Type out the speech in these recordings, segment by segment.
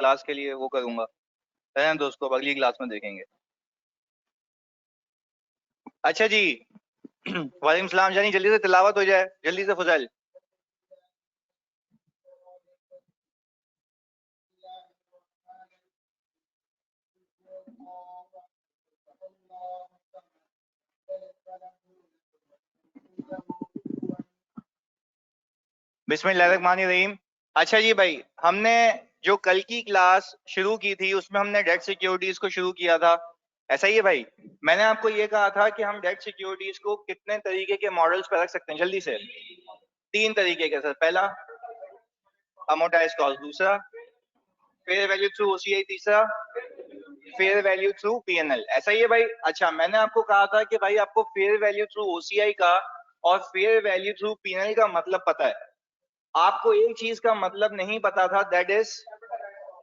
Class के लिए वो करूंगा। रहने दो उसको, अब अगली क्लास में देखेंगे। अच्छा जी। वालेकुम सलाम जानी, जल्दी से तिलावत हो जाए, जल्दी से फजल। बिस्मिल्लाहिर्रहमानिर्रहीम। अच्छा जी भाई, हमने जो कल की क्लास शुरू की थी उसमें हमने डेट सिक्योरिटीज को शुरू किया था, ऐसा ही है भाई। मैंने आपको ये कहा था कि हम डेट सिक्योरिटीज को कितने तरीके के मॉडल्स पे रख सकते हैं, जल्दी से। तीन तरीके के सर। पहला अमोर्टाइज कॉस्ट, दूसरा फेयर वैल्यू थ्रू ओसीआई, तीसरा फेयर वैल्यू थ्रू पीएनएल, ऐसा ही है भाई। अच्छा, मैंने आपको कहा था कि भाई आपको फेयर वैल्यू थ्रू ओसीआई का और फेयर वैल्यू थ्रू पीएनएल का मतलब पता है, आपको एक चीज का मतलब नहीं पता था, दैट इज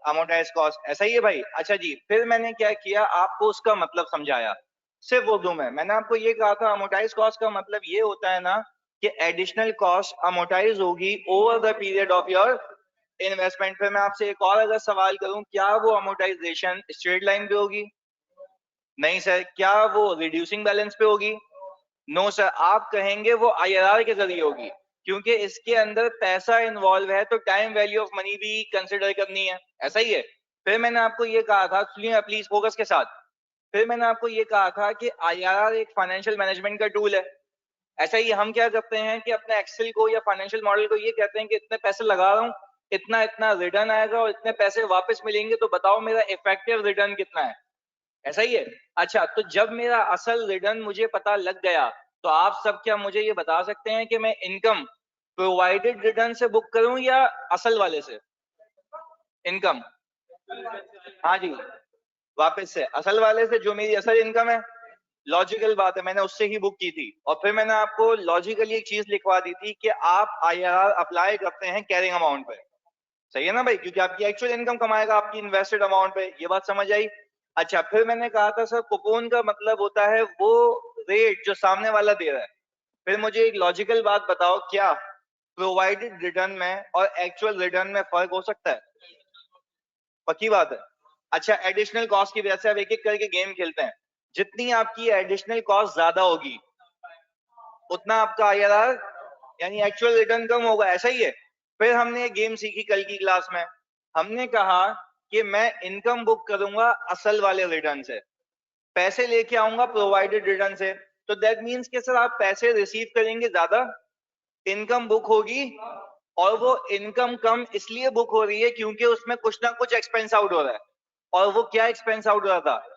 अमोर्टाइज कॉस्ट, ऐसा ही है भाई। अच्छा जी, फिर मैंने क्या किया, आपको उसका मतलब समझाया सिर्फ उर्दू में। मैंने आपको ये कहा था अमोर्टाइज कॉस्ट का मतलब ये होता है ना कि एडिशनल कॉस्ट अमोर्टाइज होगी over the period of your investment. फिर मैं आपसे एक और अगर सवाल करूं, क्या वो अमोर्टाइजेशन स्ट्रेट लाइन पे होगी? नहीं सर। क्या वो रिड्यूसिंग बैलेंस पे होगी? No sir. आप कहेंगे वो आईआरआर के जरिए होगी, क्योंकि इसके अंदर पैसा इन्वॉल्व है, तो टाइम वैल्यू ऑफ मनी भी कंसिडर करनी है, ऐसा ही है। फिर मैंने आपको ये कहा था, सुनिए प्लीज फोकस के साथ। फिर मैंने आपको ये कहा था कि आईआरआर एक फाइनेंशियल मैनेजमेंट का टूल है। ऐसा ही हम क्या करते हैं कि अपने एक्सेल को या फाइनेंशियल मॉडल को ये कहते हैं कि इतने पैसे लगा रहा हूँ, इतना इतना रिटर्न आएगा और इतने पैसे वापस मिलेंगे, तो बताओ मेरा इफेक्टिव रिटर्न कितना है, ऐसा ही है। अच्छा, तो जब मेरा असल रिटर्न मुझे पता लग गया, तो आप सब क्या मुझे ये बता सकते हैं कि मैं इनकम प्रोवाइडेड रिटर्न से बुक करूं या असल वाले से? इनकम, हाँ जी, वापस से असल वाले से, जो मेरी असल इनकम है। लॉजिकल बात है, मैंने उससे ही बुक की थी। और फिर मैंने आपको लॉजिकली एक चीज लिखवा दी थी कि आप आईआरआर अप्लाई करते हैं कैरिंग अमाउंट पे, सही है ना भाई, क्योंकि आपकी एक्चुअल इनकम कमाएगा आपकी इन्वेस्टेड अमाउंट पे, ये बात समझ आई। अच्छा, फिर मैंने कहा था सर कूपन का मतलब होता है वो रेट जो सामने वाला दे रहा है। फिर मुझे एक लॉजिकल बात बताओ, क्या प्रोवाइडेड रिटर्न में और एक्चुअल रिटर्न में फर्क हो सकता है? पक्की बात है। अच्छा, एडिशनल कॉस्ट की वजह से अब एक एक करके गेम खेलते हैं। जितनी आपकी एडिशनल कॉस्ट ज्यादा होगी, उतना आपका आईआरआर यानी एक्चुअल रिटर्न कम होगा, ऐसा ही है। फिर हमने एक गेम सीखी कल की क्लास में। हमने कहा कि मैं इनकम बुक करूंगा असल वाले रिटर्न से, पैसे लेके आऊंगा प्रोवाइडेड रिटर्न से। तो दैट मींस कि सर आप पैसे रिसीव करेंगे ज्यादा, इनकम बुक होगी, और वो इनकम कम इसलिए बुक हो रही है क्योंकि उसमें कुछ ना कुछ एक्सपेंस आउट हो रहा है। और वो क्या एक्सपेंस आउट हो रहा था?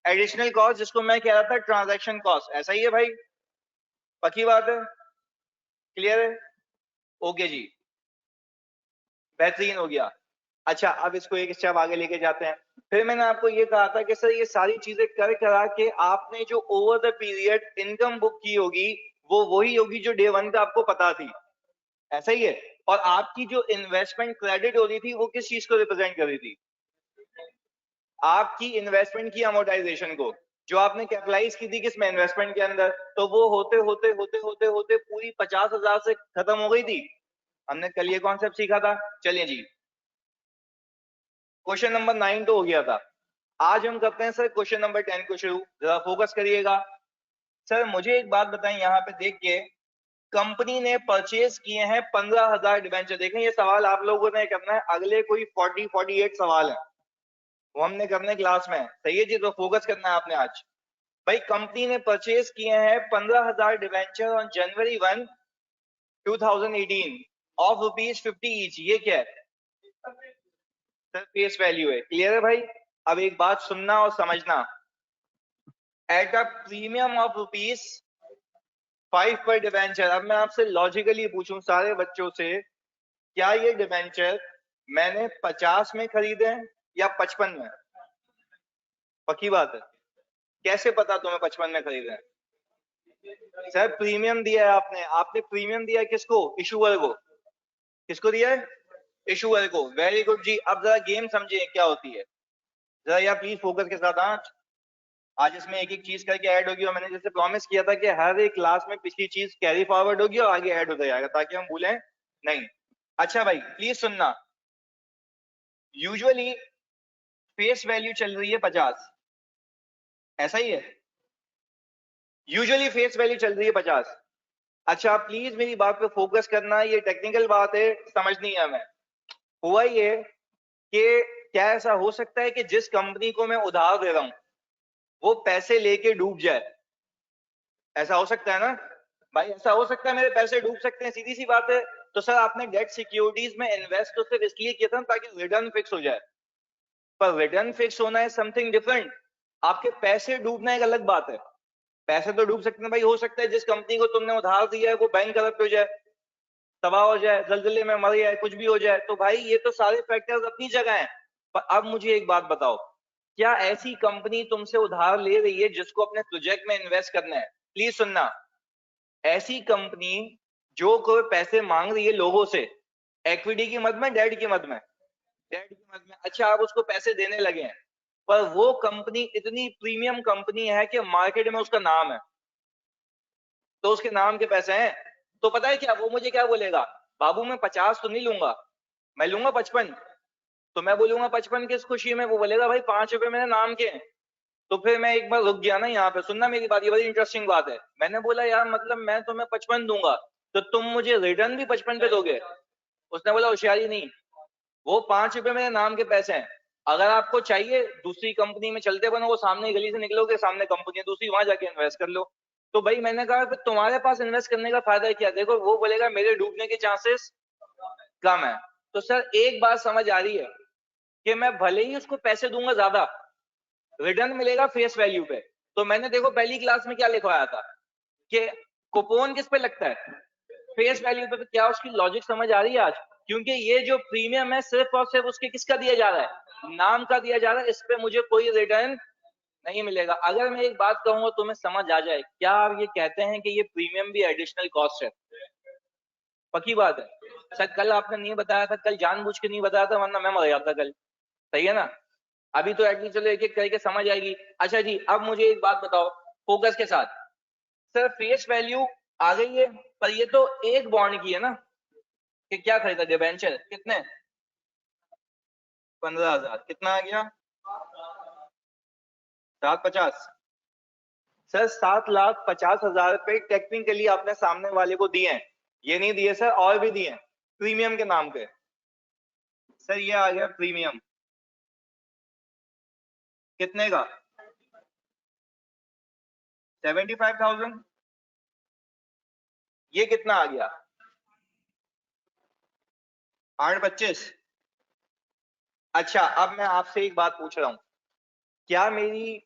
एडिशनल कॉस्ट, जिसको मैं कह रहा था ट्रांजैक्शन कॉस्ट, ऐसा ही है भाई। पक्की बात है, क्लियर है? ओके जी, बेहतरीन हो गया। अच्छा, अब इसको एक स्टेप आगे लेके जाते हैं। फिर मैंने आपको ये कहा था कि सर ये सारी चीजें कर करा के आपने जो over the period income book की होगी, वो वही होगी जो डे वन पे आपको पता थी, ऐसा ही है। और आपकी जो इन्वेस्टमेंट क्रेडिट हो रही थी वो किस चीज को रिप्रेजेंट कर रही थी? आपकी इन्वेस्टमेंट की अमोर्टाइजेशन को, जो आपने कैपिटलाइज की थी किसमें, इन्वेस्टमेंट के अंदर। तो वो होते होते होते होते होते पूरी 50,000 से खत्म हो गई थी। हमने कल ये कॉन्सेप्ट सीखा था। चलिए जी, क्वेश्चन नंबर 9 तो हो गया था। आज हम करते हैं सर क्वेश्चन नंबर 10 को शुरू, जरा फोकस करिएगा। सर मुझे एक बात बताएं, यहाँ पे देख के, कंपनी ने परचेज किए हैं 15,000 डिबेंचर। देखें, ये सवाल आप लोगों ने करना है, अगले कोई 48 सवाल है, वो हमने करने क्लास में, सही है जी, तो फोकस करना है आपने आज। भाई, कंपनी ने परचेज किए हैं 15,000 debenture on January 1, 2018 of ₹50 each. ये क्या है सर? फेस वैल्यू है, क्लियर है भाई। अब एक बात सुनना और समझना, एट अ प्रीमियम ऑफ ₹5 पर डिबेंचर। अब मैं आपसे लॉजिकली पूछूं सारे बच्चों से, क्या ये डिबेंचर मैंने 50 में खरीदे हैं या 55 में? पक्की बात है। कैसे पता तुम्हें 55 में खरीदे हैं? सर प्रीमियम दिया है आपने, आपने प्रीमियम दिया है किसको? इशूअर को। किसको दिया है? इशूअर को। वेरी गुड जी। अब जरा गेम समझिए क्या होती है, जरा यार प्लीज फोकस के साथ। आज आज इसमें एक एक चीज करके ऐड होगी, और मैंने जैसे प्रॉमिस किया था कि हर एक क्लास में पिछली चीज कैरी फॉरवर्ड होगी और आगे ऐड होता जाएगा, ताकि हम भूलें नहीं। अच्छा भाई, प्लीज सुनना, यूजुअली फेस वैल्यू चल रही है 50, ऐसा ही है, यूजुअली फेस वैल्यू चल रही है 50। अच्छा प्लीज मेरी बात पे फोकस करना, ये टेक्निकल बात है, समझनी है हमें। हुआ ये कि क्या ऐसा हो सकता है कि जिस कंपनी को मैं उधार दे रहा हूं वो पैसे लेके डूब जाए? ऐसा हो सकता है ना भाई, ऐसा हो सकता है, मेरे पैसे डूब सकते हैं, सीधी सी बात है। तो सर आपने डेट सिक्योरिटीज में इन्वेस्ट तो सिर्फ इसलिए किया था ताकि रिटर्न फिक्स हो जाए, पर रिटर्न फिक्स होना है समथिंग डिफरेंट। आपके पैसे डूबना एक अलग बात है। पैसे तो डूब सकते हैं भाई, हो सकता है जिस कंपनी को तुमने उधार दिया है वो बैंक करप्ट हो जाए, तबाह हो जाए, जलजले में मर जाए, कुछ भी हो जाए। तो भाई ये तो सारे फैक्टर्स अपनी जगह हैं। पर अब मुझे एक बात बताओ, क्या ऐसी कंपनी तुमसे उधार ले रही है जिसको अपने प्रोजेक्ट में इन्वेस्ट करना है? प्लीज सुनना, ऐसी कंपनी जो कोई पैसे मांग रही है लोगों से, इक्विटी की मद में, डेट की मद में, डेट की मद में, अच्छा आप उसको पैसे देने लगे हैं, पर वो कंपनी इतनी प्रीमियम कंपनी है कि मार्केट में उसका नाम है, तो उसके नाम के पैसे हैं। तो पता है क्या वो मुझे क्या बोलेगा, बाबू मैं 50 तो नहीं लूंगा, मैं लूंगा 55। तो मैं बोलूंगा 55 किस खुशी में? वो बोलेगा भाई 5 रुपए मेरे नाम के हैं। तो फिर मैं एक बार रुक गया ना यहाँ पे, सुनना मेरी बात, ये बड़ी इंटरेस्टिंग बात है। मैंने बोला यार मतलब मैं तुम्हें 55 दूंगा तो तुम मुझे रिटर्न भी 55 पे दोगे? उसने बोला होशियारी नहीं, वो 5 रुपए मेरे नाम के पैसे हैं, अगर आपको चाहिए दूसरी कंपनी में चलते बनो, वो सामने गली से निकलोगे, सामने कंपनी है दूसरी, वहां जाके इन्वेस्ट कर लो। तो भाई मैंने कहा फिर तुम्हारे पास इन्वेस्ट करने का फायदा क्या? देखो वो बोलेगा मेरे डूबने के चांसेस कम है। तो सर एक बात समझ आ रही है कि मैं भले ही उसको पैसे दूंगा ज्यादा, रिटर्न मिलेगा फेस वैल्यू पे। तो मैंने देखो पहली क्लास में क्या लिखवाया था कि कूपन किस पे लगता है? फेस वैल्यू पे। तो क्या उसकी लॉजिक समझ आ रही है आज? क्योंकि ये जो प्रीमियम है सिर्फ और सिर्फ उसके किसका दिया जा रहा है? नाम का दिया जा रहा है, इस पे मुझे कोई रिटर्न नहीं मिलेगा। अगर मैं एक बात कहूंगा तुम्हें समझ आ जाए, क्या आप ये कहते हैं कि ये प्रीमियम भी एडिशनल कॉस्ट है? पक्की बात है? सर कल आपने नहीं बताया था, कल जानबूझ के नहीं बताया था वरना मैं मर जाता कल, सही है ना? अभी तो एटलीस्ट चलो एक एक करके समझ आएगी। अच्छा जी अब मुझे एक बात बताओ फोकस के साथ, सर फेस वैल्यू आ गई है, पर ये तो एक बॉन्ड की है ना, कि क्या खरीदा डिबेंचर कितने? 15,000 कितना आ गया? 750। सर 7,50,000 रुपए टेक्निकली आपने सामने वाले को दिए हैं, ये नहीं दिए सर, और भी दिए हैं प्रीमियम के नाम पे। सर ये आ गया प्रीमियम, कितने का? 75,000। ये कितना आ गया? 825। अच्छा अब मैं आपसे एक बात पूछ रहा हूं, क्या मेरी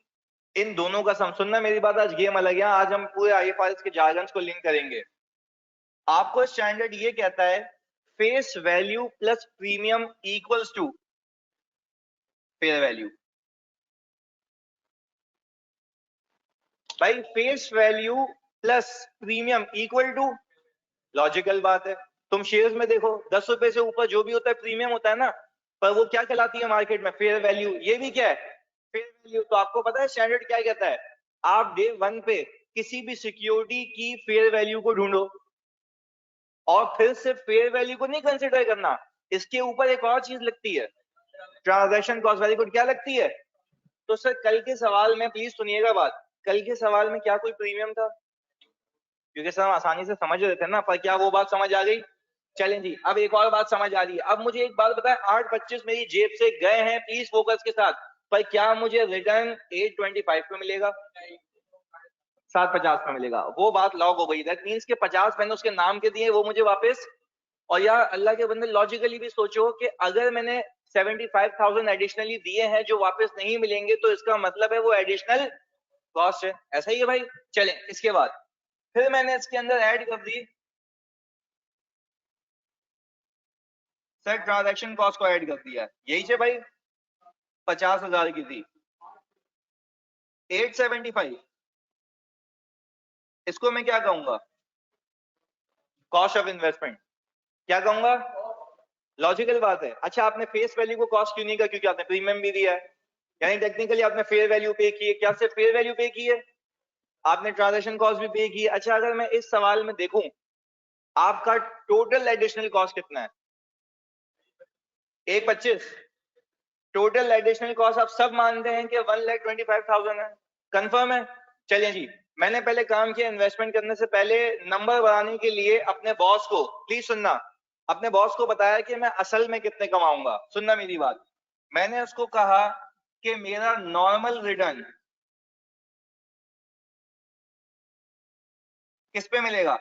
इन दोनों का सम, सुनना मेरी बात, आज गेम अलग है, आज हम पूरे आईएफआरएस के जार्गन्स को लिंक करेंगे। आपको स्टैंडर्ड ये कहता है face value plus premium equals to fair value. भाई face value plus premium equal to, logical बात है। तुम शेयर्स में देखो 10 रुपए से ऊपर जो भी होता है प्रीमियम होता है ना, पर वो क्या कहलाती है मार्केट में? Fair value. ये भी क्या है? Fair value. तो आपको पता है स्टैंडर्ड क्या कहता है? आप डे 1 पे किसी भी सिक्योरिटी की फेयर वैल्यू को ढूंढो, और फिर सिर्फ फेयर वैल्यू को नहीं कंसिडर करना, इसके ऊपर एक और चीज लगती है, ट्रांजैक्शन कॉस्ट। वेरी गुड, क्या लगती है? तो सर कल के सवाल में प्लीज सुनिएगा बात, कल के सवाल में क्या कोई प्रीमियम था? क्योंकि सर हम आसानी से समझ रहे थे ना, पर क्या वो बात समझ आ गई? चलें जी अब एक और बात समझ आ रही है। अब मुझे एक बात बताएं, 825 मेरी जेब से गए हैं, प्लीज फोकस के साथ, पर क्या मुझे रिटर्न 825 पे मिलेगा? 750 में मिलेगा। वो बात लॉक हो गई। दैट मींस के 50 मैंने उसके नाम के दिए, वो मुझे वापस। और यार अल्लाह के बंदे लॉजिकली भी सोचो कि अगर मैंने 75,000 एडिशनली दिए हैं जो वापस नहीं मिलेंगे, तो इसका मतलब है वो एडिशनल कॉस्ट है। ऐसा ही है भाई। चलें इसके बाद फिर मैंने इसके अंदर ऐड कर दी सर, ट्रांजैक्शन कॉस्ट को ऐड कर दिया, यही से भाई 50,000 की थी 875, इसको मैं क्या कहूंगा? Cost of investment. क्या कहूंगा? लॉजिकल बात है। अच्छा आपने फेस वैल्यू को कॉस्ट क्यों नहीं किया? क्योंकि आपने प्रीमियम भी दिया है, यानी टेक्निकली आपने फेयर वैल्यू पे की है। क्या सिर्फ फेयर वैल्यू पे की है? आपने ट्रांजैक्शन कॉस्ट भी पे की है। अच्छा अगर मैं इस सवाल में देखूं, आपका टोटल एडिशनल कॉस्ट कितना है? 125। टोटल एडिशनल कॉस्ट आप सब मानते हैं कि 1,25,000 है, कंफर्म है? चलिए जी, मैंने पहले काम किया इन्वेस्टमेंट करने से पहले नंबर बढ़ाने के लिए अपने बॉस को, प्लीज सुनना, अपने बॉस को बताया कि मैं असल में कितने कमाऊंगा। सुनना मेरी बात, मैंने उसको कहा कि मेरा नॉर्मल रिटर्न किस पे मिलेगा?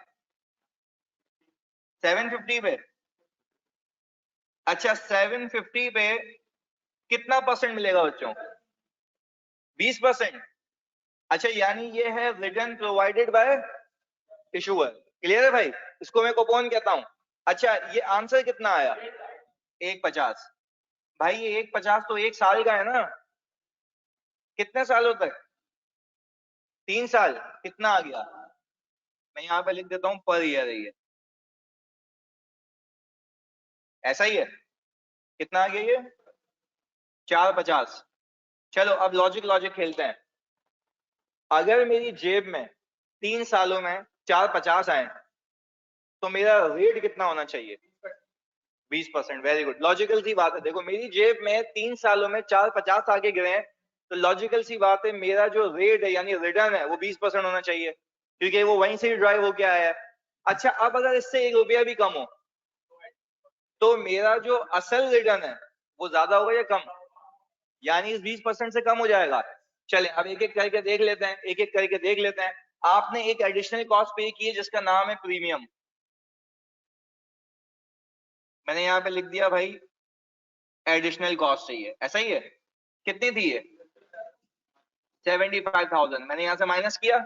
750 पे। अच्छा, 750 पे कितना परसेंट मिलेगा बच्चों? 20%। अच्छा, यानी ये है return provided by issuer. Clear है भाई? इसको मैं कूपन कहता हूं। अच्छा, ये आंसर कितना आया? 150। भाई ये 150 तो 1 साल का है ना? कितने सालों तक? 3 साल। कितना आ गया? मैं यहाँ पे लिख देता हूँ, पर ईयर है ये। ऐसा ही है? कितना आ गया ये? 450। चलो अब लॉजिक लॉजिक खेलते हैं। अगर मेरी जेब में 3 सालों में 450 आए तो मेरा रेट कितना होना चाहिए? 20%। वेरी गुड, लॉजिकल सी बात है। देखो, मेरी जेब में 3 सालों में 450 आके गिरे हैं, तो लॉजिकल सी बात है मेरा जो रेट है यानी रिटर्न है वो 20% होना चाहिए, क्योंकि वो वहीं से ड्राइव होके आया है। अच्छा, अब अगर इससे 1 रुपया भी कम हो तो मेरा जो असल रिटर्न है वो ज्यादा होगा या कम? यानी इस 20% से कम हो जाएगा। चले अब एक एक करके देख लेते हैं, एक एक करके देख लेते हैं। आपने एक एडिशनल कॉस्ट पे की है जिसका नाम है प्रीमियम। मैंने यहाँ पे लिख दिया भाई, एडिशनल कॉस्ट चाहिए, ऐसा ही है? कितनी थी ये? 75,000। मैंने यहाँ से माइनस किया।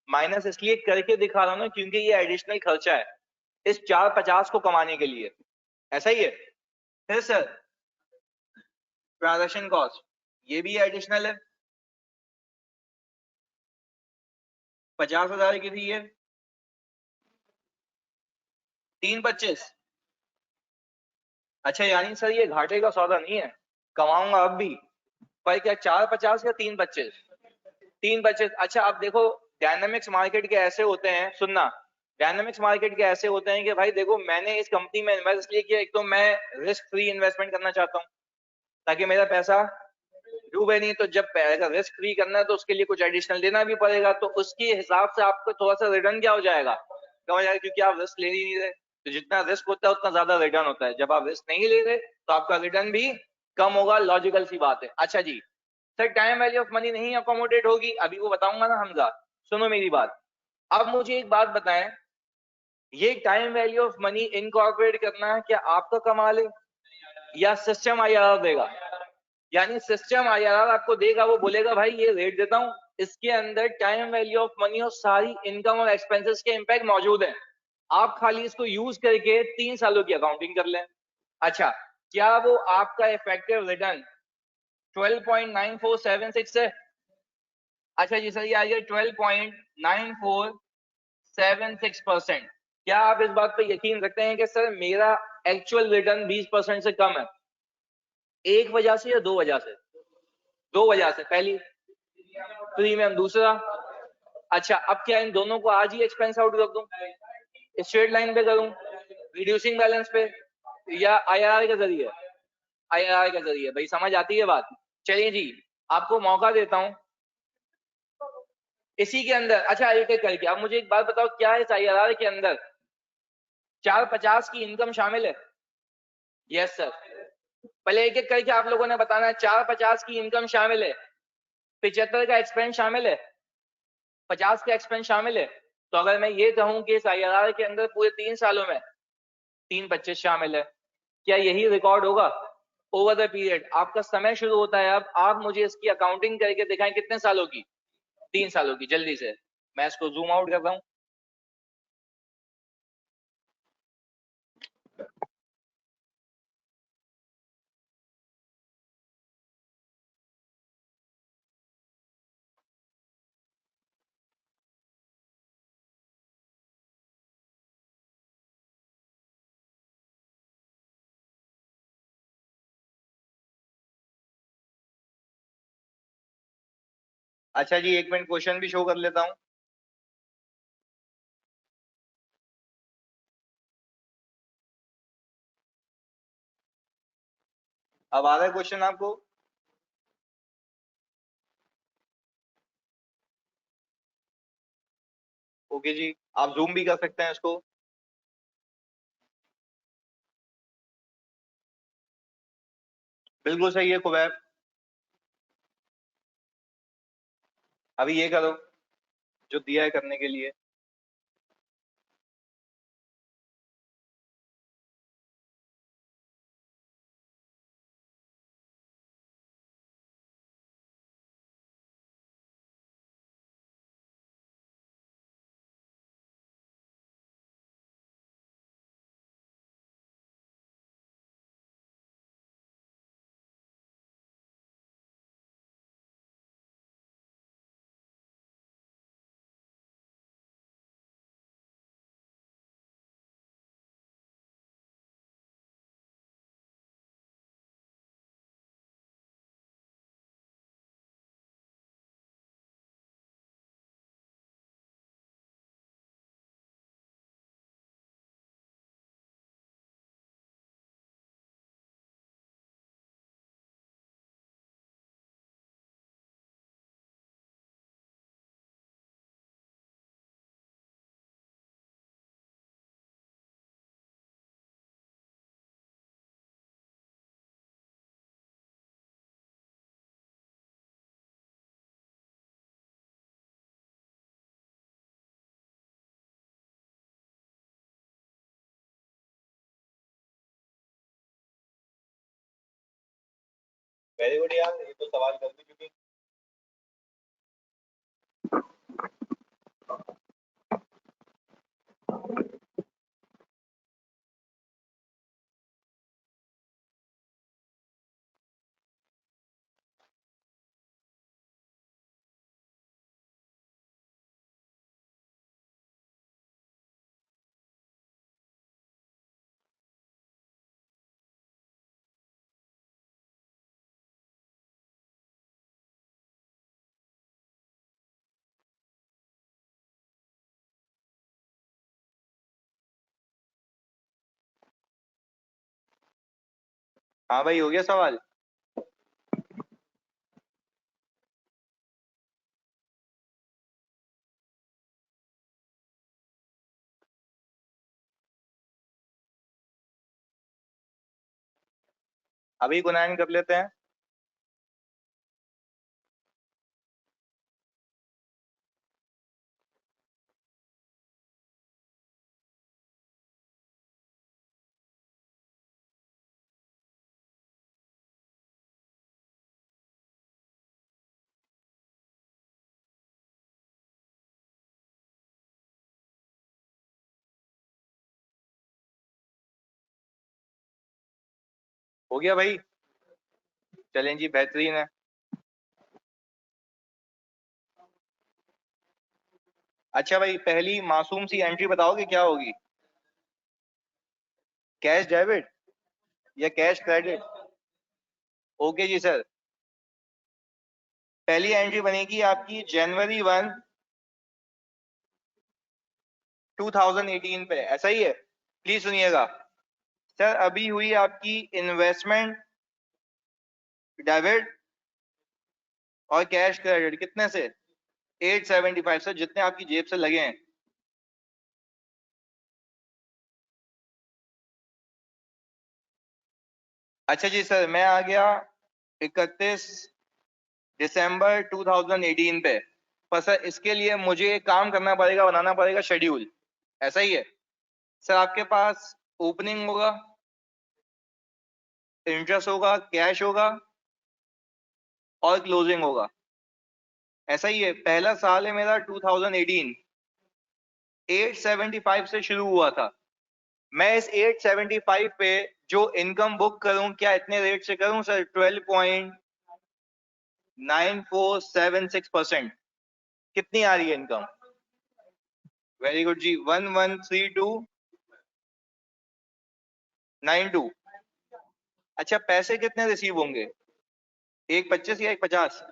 माइनस इसलिए करके दिखा रहा हूँ ना क्योंकि ये एडिशनल खर्चा है इस 450 को कमाने के लिए, ऐसा ही है? फिर सर, ट्रांजेक्शन कॉस्ट, ये भी एडिशनल है। 50,000 की थी ये, 325। अच्छा, यानी सर ये घाटे का सौदा नहीं है, कमाऊंगा अब भी, पर क्या 450 या 325? 325। अच्छा, अब देखो, डायनामिक्स मार्केट के ऐसे होते हैं, सुनना, डायनामिक्स मार्केट के ऐसे होते हैं कि भाई देखो, मैंने इस कंपनी में इन्वेस्ट इसलिए किया, एक तो मैं रिस्क फ्री इन्वेस्टमेंट करना चाहता हूँ ताकि मेरा पैसा डूबे नहीं, तो जब पैसा रिस्क फ्री करना है तो उसके लिए कुछ एडिशनल देना भी पड़ेगा, तो उसके हिसाब से आपको थोड़ा सा रिटर्न क्या हो जाएगा, क्या हो जाएगा, क्योंकि आप रिस्क ले ही नहीं रहे, तो जितना रिस्क होता है उतना ज्यादा रिटर्न होता है। जब आप रिस्क नहीं ले रहे तो आपका रिटर्न भी कम होगा, लॉजिकल सी बात है। अच्छा जी, sir time value of money नहीं अकोमोडेट होगी, अभी वो बताऊंगा ना हमजा, सुनो मेरी बात। अब मुझे एक बात बताएं, ये time value of money incorporate करना है क्या आपका कमाल है या सिस्टम आईआरआर देगा? यानी सिस्टम आईआरआर आपको देगा, वो बोलेगा भाई ये रेट देता हूं, इसके अंदर टाइम वैल्यू ऑफ मनी और सारी इनकम और एक्सपेंसेस के इंपैक्ट मौजूद है, आप खाली इसको यूज करके 3 सालों की अकाउंटिंग कर लें। अच्छा, क्या वो आपका इफेक्टिव रिटर्न 12.9476 है? अच्छा जी सर, ये आ गया 12.9476%। क्या आप इस बात पर यकीन रखते हैं कि सर मेरा एक्चुअल रिटर्न 20% से कम है? एक वजह से या दो वजह से? दो वजह से। पहली, प्रीमियम। दूसरा, अच्छा अब क्या इन दोनों को आज ही एक्सपेंस आउट कर दूं, स्ट्रेट लाइन पे करूं, रिड्यूसिंग बैलेंस पे, या आईआरआर के जरिए? आईआरआर के जरिए। भाई समझ आती है बात? चलिए जी, आपको मौका देता हूं इसी के अंदर। अच्छा, एक एक करके आप मुझे एक बात बताओ, क्या इस आईआरआर के अंदर 450 की इनकम शामिल है? Yes sir. पहले एक एक करके आप लोगों ने बताना है। 450 की इनकम शामिल है, 75 का एक्सपेंस शामिल है, 50 का एक्सपेंस शामिल है। तो अगर मैं ये कहूं कि इस आईआरआर के अंदर पूरे 3 सालों में 325 शामिल है, क्या यही रिकॉर्ड होगा ओवर द पीरियड? आपका समय शुरू होता है अब, आप मुझे इसकी अकाउंटिंग करके दिखाएं कितने सालों की? 3 सालों की। जल्दी से, मैं इसको जूम आउट कर रहा हूं। अच्छा जी, 1 मिनट क्वेश्चन भी शो कर लेता हूं। अब आ रहा है क्वेश्चन आपको? ओके जी, आप जूम भी कर सकते हैं इसको। बिल्कुल सही है कुबैर। अभी ये करो जो दिया है करने के लिए। वेरी गुड यार, ये तो सवाल कर दी चुकी। हाँ भाई, हो गया सवाल। अभी गुनायन कर लेते हैं। हो गया भाई। चलें जी, बेहतरीन है। अच्छा भाई, पहली मासूम सी एंट्री बताओगे क्या होगी? कैश डेबिट या कैश क्रेडिट? ओके जी सर। पहली एंट्री बनेगी आपकी जनवरी 1, 2018 पे, ऐसा ही है? प्लीज सुनिएगा। सर अभी हुई आपकी इन्वेस्टमेंट डेबिट और कैश क्रेडिट कितने से? 875 सर, जितने आपकी जेब से लगे हैं। अच्छा जी सर, मैं आ गया 31 दिसंबर 2018 पे। पर सर इसके लिए मुझे एक काम करना पड़ेगा, बनाना पड़ेगा शेड्यूल, ऐसा ही है? सर आपके पास ओपनिंग होगा, इंटरेस्ट होगा, कैश होगा और क्लोजिंग होगा, ऐसा ही है? पहला साल है मेरा 2018, 875 से शुरू हुआ था। मैं इस 875 पे जो इनकम बुक करूं, क्या इतने रेट से करूं सर? 12.9476%। कितनी आ रही है इनकम? वेरी गुड जी, 113292। अच्छा, पैसे कितने रिसीव होंगे? एक 25 या एक 50?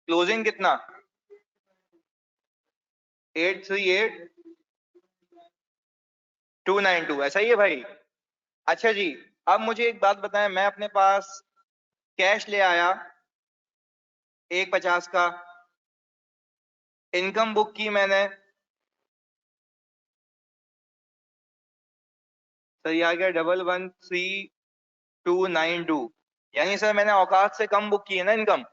क्लोजिंग कितना? 838 292, ऐसा ही है भाई। अच्छा जी, अब मुझे एक बात बताएं, मैं अपने पास कैश ले आया 150 का, इनकम बुक की मैंने, सर ये आ गया 113292, यानी सर मैंने औकात से कम बुक की है ना इनकम,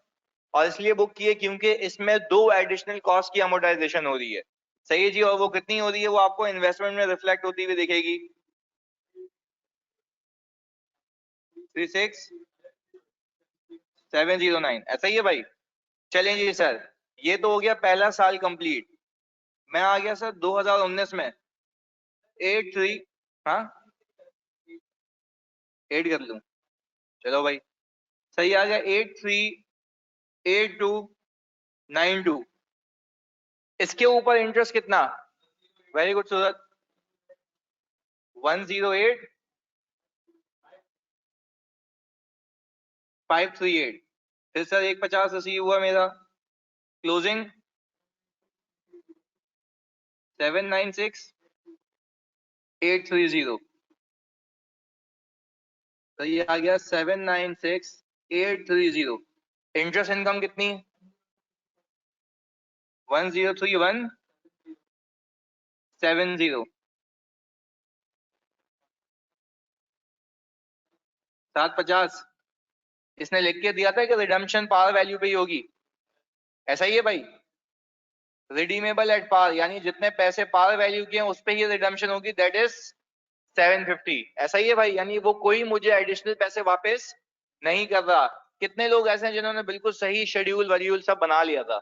और इसलिए बुक की है क्योंकि इसमें दो एडिशनल कॉस्ट की अमोर्टाइजेशन हो रही है। सही है जी, और वो कितनी हो रही है वो आपको इन्वेस्टमेंट में रिफ्लेक्ट होती हुई दिखेगी। 36709, ऐसा ही है भाई। चलें जी सर, ये तो हो गया पहला साल कंप्लीट। मैं आ गया सर 2019 में, 83, हाँ 8 कर लूं, चलो भाई, सही आ गया 838292। इसके ऊपर इंटरेस्ट कितना, वेरी गुड सूरत, 108538। फिर सर 150 रिसीव हुआ मेरा, क्लोजिंग 796830। तो ये आ गया 796830। इंटरेस्ट इनकम कितनी, 103170, 750। इसने लिख के दिया था कि रिडम्पशन पार वैल्यू पे ही होगी, ऐसा ही है भाई। रिडीमेबल एट पार, यानी जितने पैसे पार वैल्यू के हैं उस पे ही रिडम्पशन होगी, दैट इज 750, ऐसा ही है भाई। यानी वो कोई मुझे एडिशनल पैसे वापस नहीं कर रहा। कितने लोग ऐसे हैं जिन्होंने बिल्कुल सही शेड्यूल वड्यूल सब बना लिया था,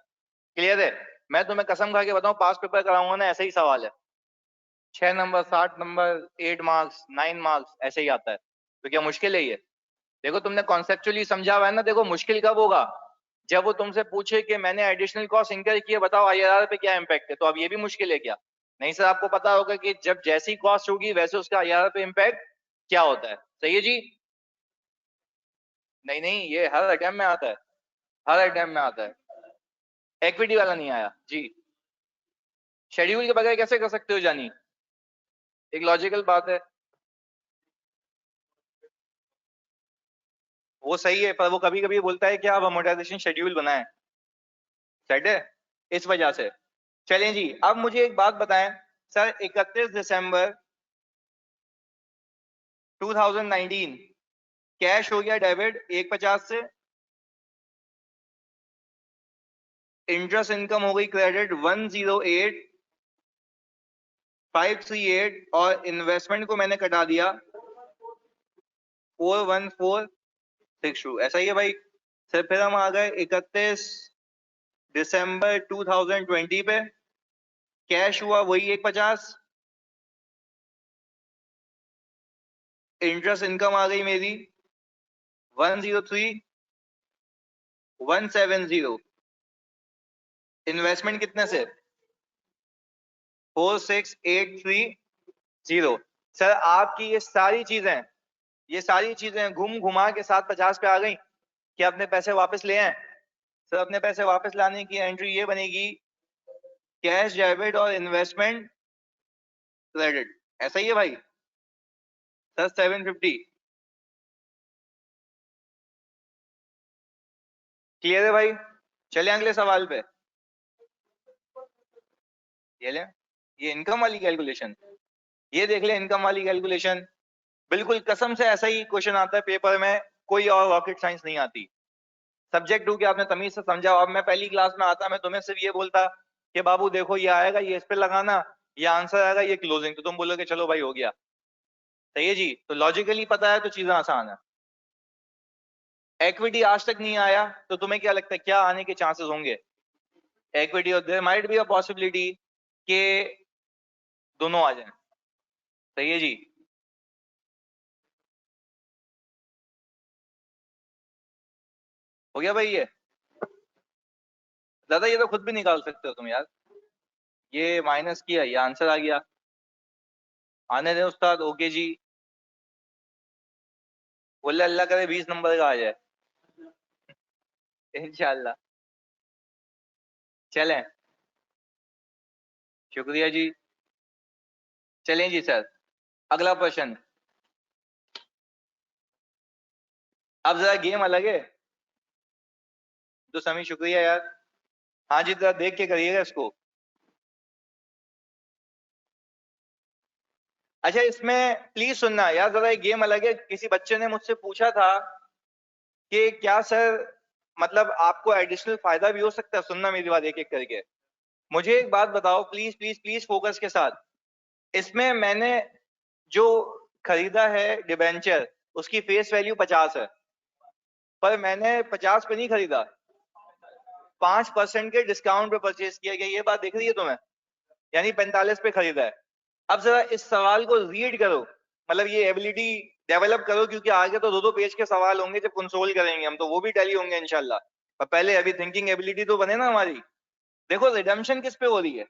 क्लियर है। मैं तुम्हें कसम खा के बताऊं, पास पेपर कराऊंगा ना ऐसा ही सवाल है, 6 नंबर 60 नंबर 8 मार्क्स 9 मार्क्स ऐसे ही आता है। तो क्या मुश्किल है ये, देखो तुमने कॉन्सेप्चुअली समझा हुआ है ना। देखो मुश्किल कब होगा, जब वो तुमसे पूछे कि मैंने एडिशनल कॉस्ट इंकर की है, बताओ आईआरआर पे क्या इम्पैक्ट है, तो अब ये भी मुश्किल है क्या। नहीं सर, आपको पता होगा कि जब जैसी कॉस्ट होगी वैसे उसका आईआरआर पे इम्पैक्ट क्या होता है। सही है जी, नहीं नहीं, ये हर अटेम्प्ट में आता है, हर अटेम्प्ट में आता है। इक्विटी वाला नहीं आया जी, शेड्यूल के बगैर कैसे कर सकते हो जानी, एक लॉजिकल बात है। वो सही है, पर वो कभी कभी बोलता है कि आप अमोर्टाइजेशन शेड्यूल बनाएं, सेट है, इस वजह से। चलें जी, अब मुझे एक बात बताएं सर, 31 दिसंबर 2019 कैश हो गया डेबिट 150 से, इंटरेस्ट इनकम हो गई क्रेडिट 108538, और इन्वेस्टमेंट को मैंने कटा दिया 41462, ऐसा ही है भाई। फिर हम आ गए 31 दिसंबर 2020 पे, कैश हुआ वही 150, इंटरेस्ट इनकम आ गई मेरी 103170, इन्वेस्टमेंट कितने से 46830। सर आपकी ये सारी चीजें घूम घुमा के 750 पे आ गई, कि अपने पैसे वापस ले आए। सर अपने पैसे वापस लाने की एंट्री ये बनेगी, कैश डेबिट और इन्वेस्टमेंट क्रेडिट, ऐसा ही है भाई। सर 750, क्लियर है भाई। चले अगले सवाल पे, ये ले, ये इनकम वाली कैलकुलेशन, ये देख ले इनकम वाली कैलकुलेशन, बिल्कुल कसम से ऐसा ही क्वेश्चन आता है पेपर में, कोई और रॉकेट साइंस नहीं आती। सब्जेक्ट टू के आपने तमीज से समझा, अब मैं पहली क्लास में आता मैं तुम्हें सिर्फ ये बोलता कि बाबू देखो ये आएगा, ये इस पे लगाना, ये आंसर आएगा, ये क्लोजिंग, तो तुम बोलोगे चलो भाई हो गया। सही है जी, तो लॉजिकली पता है तो चीजें आसान है। इक्विटी आज तक नहीं आया, तो तुम्हें क्या लगता है क्या आने के चांसेस होंगे इक्विटी, और there might be a possibility कि दोनों आ जाए। सही है जी, हो गया भाई दादा ये तो खुद भी निकाल सकते हो तुम यार, ये माइनस किया, ये आंसर आ गया। आने दे उस्ताद, ओके जी, बोले अल्लाह करे 20 नंबर का आ जाए इंशाल्लाह। चलें, शुक्रिया जी। चलें जी सर, अगला प्रश्न। अब जरा गेम अलग है तो समी, शुक्रिया यार। हाँ जी, जरा देख के करिएगा इसको। अच्छा, इसमें प्लीज सुनना यार, जरा एक गेम अलग है। किसी बच्चे ने मुझसे पूछा था कि क्या सर, मतलब आपको एडिशनल फायदा भी हो सकता है। सुनना मेरी बात एक एक करके। मुझे एक बात बताओ प्लीज प्लीज प्लीज, फोकस के साथ। इसमें मैंने जो खरीदा है डिबेंचर, उसकी फेस वैल्यू 50 है, पर मैंने 50 पे नहीं खरीदा, 5% के डिस्काउंट पे परचेज किया गया। ये बात देख रही है तुम्हें? यानी 45 पे खरीदा है। अब जरा इस सवाल को रीड करो, मतलब ये एबिलिटी डेवलप करो, क्योंकि आगे तो 2-2 पेज के सवाल होंगे जब कंसोल करेंगे हम, तो वो भी टैली होंगे इंशाल्लाह। पर पहले अभी थिंकिंग एबिलिटी तो बने ना हमारी। देखो रिडम्पशन किस पे हो रही है।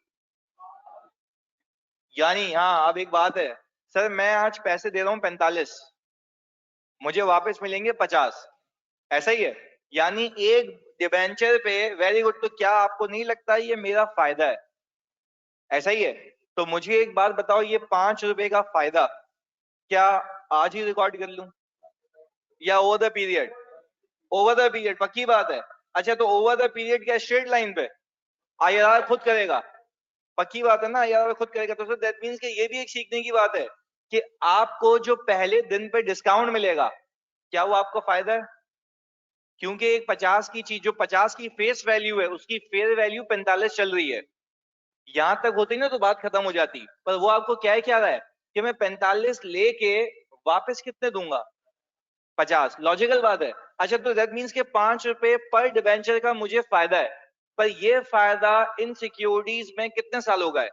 यानी हाँ, अब एक बात है, सर मैं आज पैसे दे रहा हूँ 45, मुझे वापस मिलेंगे 50, ऐसा ही है। यानी एक डिबेंचर पे, वेरी गुड, तो क्या आपको नहीं लगता ये मेरा फायदा है? ऐसा ही है। तो मुझे एक बात बताओ, ये 5 रुपए का फायदा क्या आज ही रिकॉर्ड कर लूं या over the period? Over the period, पक्की बात है। अच्छा, तो ओवर द पीरियड क्या स्ट्रेट लाइन पे आईआरआर खुद करेगा? पक्की बात है ना, आईआरआर खुद करेगा। तो सर दैट मींस कि ये भी एक सीखने की बात है कि आपको जो पहले दिन पे डिस्काउंट मिलेगा, क्या वो आपको फायदा है? क्योंकि एक 50 की चीज, जो 50 की फेस वैल्यू है, उसकी फेयर वैल्यू 45 चल रही है। यहां तक होती ना तो बात खत्म हो जाती, पर वो आपको क्या है, क्या रहा है कि मैं 45 लेके वापस कितने दूंगा? 50। लॉजिकल बात है। अच्छा, तो दैट मीन्स के 5 रुपए पर डिबेंचर का मुझे फायदा है, पर ये फायदा इन सिक्योरिटीज में कितने सालों का है?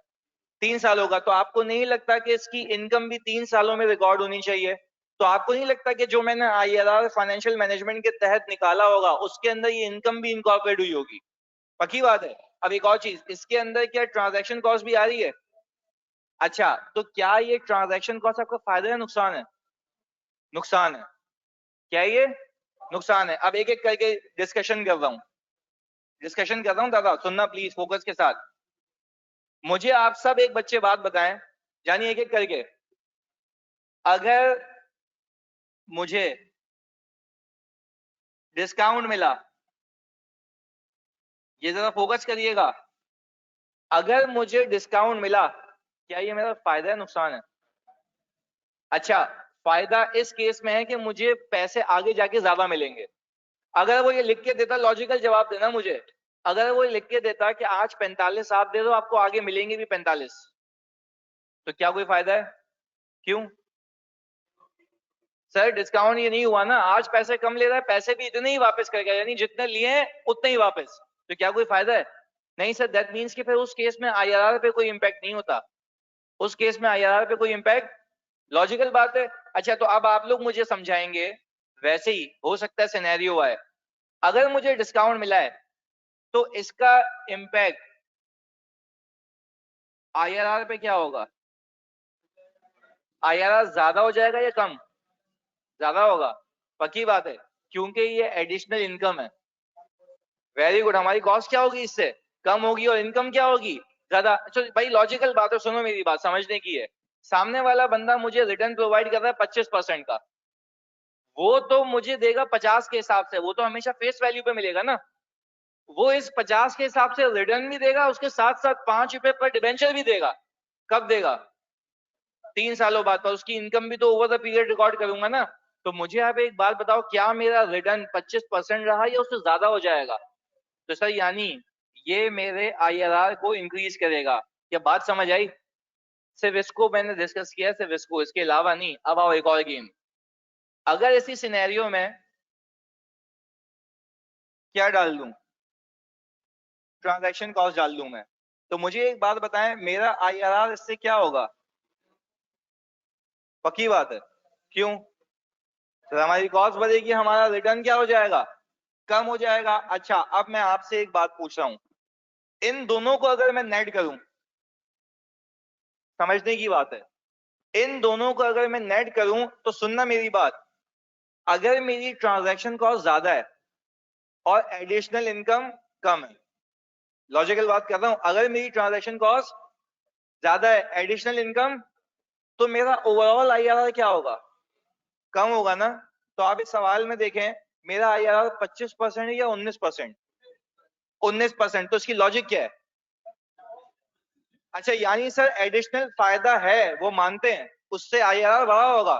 3 साल होगा। तो आपको नहीं लगता कि इसकी इनकम भी 3 सालों में रिकॉर्ड होनी चाहिए? तो आपको नहीं लगता कि जो मैंने आईआरआर फाइनेंशियल मैनेजमेंट के तहत निकाला होगा, उसके अंदर ये इनकम भी इनकॉर्पोरेट हुई होगी? पक्की बात है। अब एक और चीज, इसके अंदर क्या ट्रांजैक्शन कॉस्ट भी आ रही है? अच्छा, तो क्या ये ट्रांजैक्शन कॉस्ट आपका फायदा है नुकसान है? नुकसान है। क्या ये नुकसान है? अब एक एक करके डिस्कशन कर रहा हूं, डिस्कशन कर रहा हूं दादा, सुनना प्लीज फोकस के साथ। मुझे आप सब एक बच्चे बात बताएं, यानी एक एक करके। अगर मुझे डिस्काउंट मिला, ये जरा फोकस करिएगा, अगर मुझे डिस्काउंट मिला, क्या ये मेरा फायदा है नुकसान है? अच्छा, फायदा इस केस में है कि मुझे पैसे आगे जाके ज्यादा मिलेंगे। अगर वो ये लिख के देता, लॉजिकल जवाब देना मुझे, अगर वो लिख के देता कि आज 45 आप दे दो, आपको आगे मिलेंगे भी 45, तो क्या कोई फायदा है? क्यों सर? डिस्काउंट ये नहीं हुआ ना, आज पैसे कम ले रहा है, पैसे भी इतने ही वापस करेगा, यानी जितने लिए हैं उतने ही वापस। तो क्या कोई फायदा है? नहीं सर, दैट मींस कि फिर उस केस में आईआरआर पे कोई इंपैक्ट नहीं होता, उस केस में आईआरआर पे कोई इंपैक्ट। लॉजिकल बात है। अच्छा, तो अब आप लोग मुझे समझाएंगे, वैसे ही हो सकता है सिनेरियो आए, अगर मुझे डिस्काउंट मिला है तो इसका इंपैक्ट आईआरआर पे क्या होगा? आईआरआर ज्यादा हो जाएगा या कम? ज्यादा होगा। पक्की बात है, क्योंकि ये एडिशनल इनकम है। Very good. हमारी कॉस्ट क्या होगी इससे? कम होगी, और इनकम क्या होगी? ज्यादा। चलो भाई, लॉजिकल बात है, सुनो मेरी बात, समझने की है। सामने वाला बंदा मुझे रिटर्न प्रोवाइड कर रहा है 25% का, वो तो मुझे देगा 50 के हिसाब से, वो तो हमेशा फेस वैल्यू पे मिलेगा ना। वो इस 50 के हिसाब से रिटर्न भी देगा, उसके साथ साथ 5 रुपए पर डिबेंचर भी देगा। कब देगा? 3 सालों बाद। पर उसकी इनकम भी तो ओवर द पीरियड रिकॉर्ड करूंगा ना। तो मुझे आप एक बात बताओ, क्या मेरा रिटर्न 25% रहा या उससे ज्यादा हो जाएगा? तो सर यानी ये मेरे आईआरआर को इंक्रीज करेगा। क्या बात समझ आई? सिर्फ इसको मैंने डिस्कस किया, सिर्फ इसको, इसके अलावा नहीं। अब आओ एक और गेम। अगर इसी सिनेरियो में क्या डाल दूं, ट्रांजैक्शन कॉस्ट डाल दूं मैं, तो मुझे एक बात बताएं, मेरा आईआरआर इससे क्या होगा? पक्की बात है। क्यों? तो हमारी कॉस्ट बढ़ेगी, हमारा रिटर्न क्या हो जाएगा? कम हो जाएगा। अच्छा, अब मैं आपसे एक बात पूछ रहा हूं, इन दोनों को अगर मैं नेट करूं, समझने की बात है, इन दोनों को अगर मैं नेट करूं तो सुनना मेरी बात, अगर मेरी ट्रांजैक्शन कॉस्ट ज्यादा है और एडिशनल इनकम कम है, लॉजिकल बात कर रहा हूं, अगर मेरी ट्रांजैक्शन कॉस्ट ज्यादा है, एडिशनल इनकम तो मेरा ओवरऑल आईआरआर क्या होगा? कम होगा ना। तो आप इस सवाल में देखें, मेरा आईआरआर 25% या 19%? 19%। तो इसकी लॉजिक क्या है? अच्छा, यानी सर एडिशनल फायदा है वो मानते हैं, उससे आईआरआर बड़ा होगा,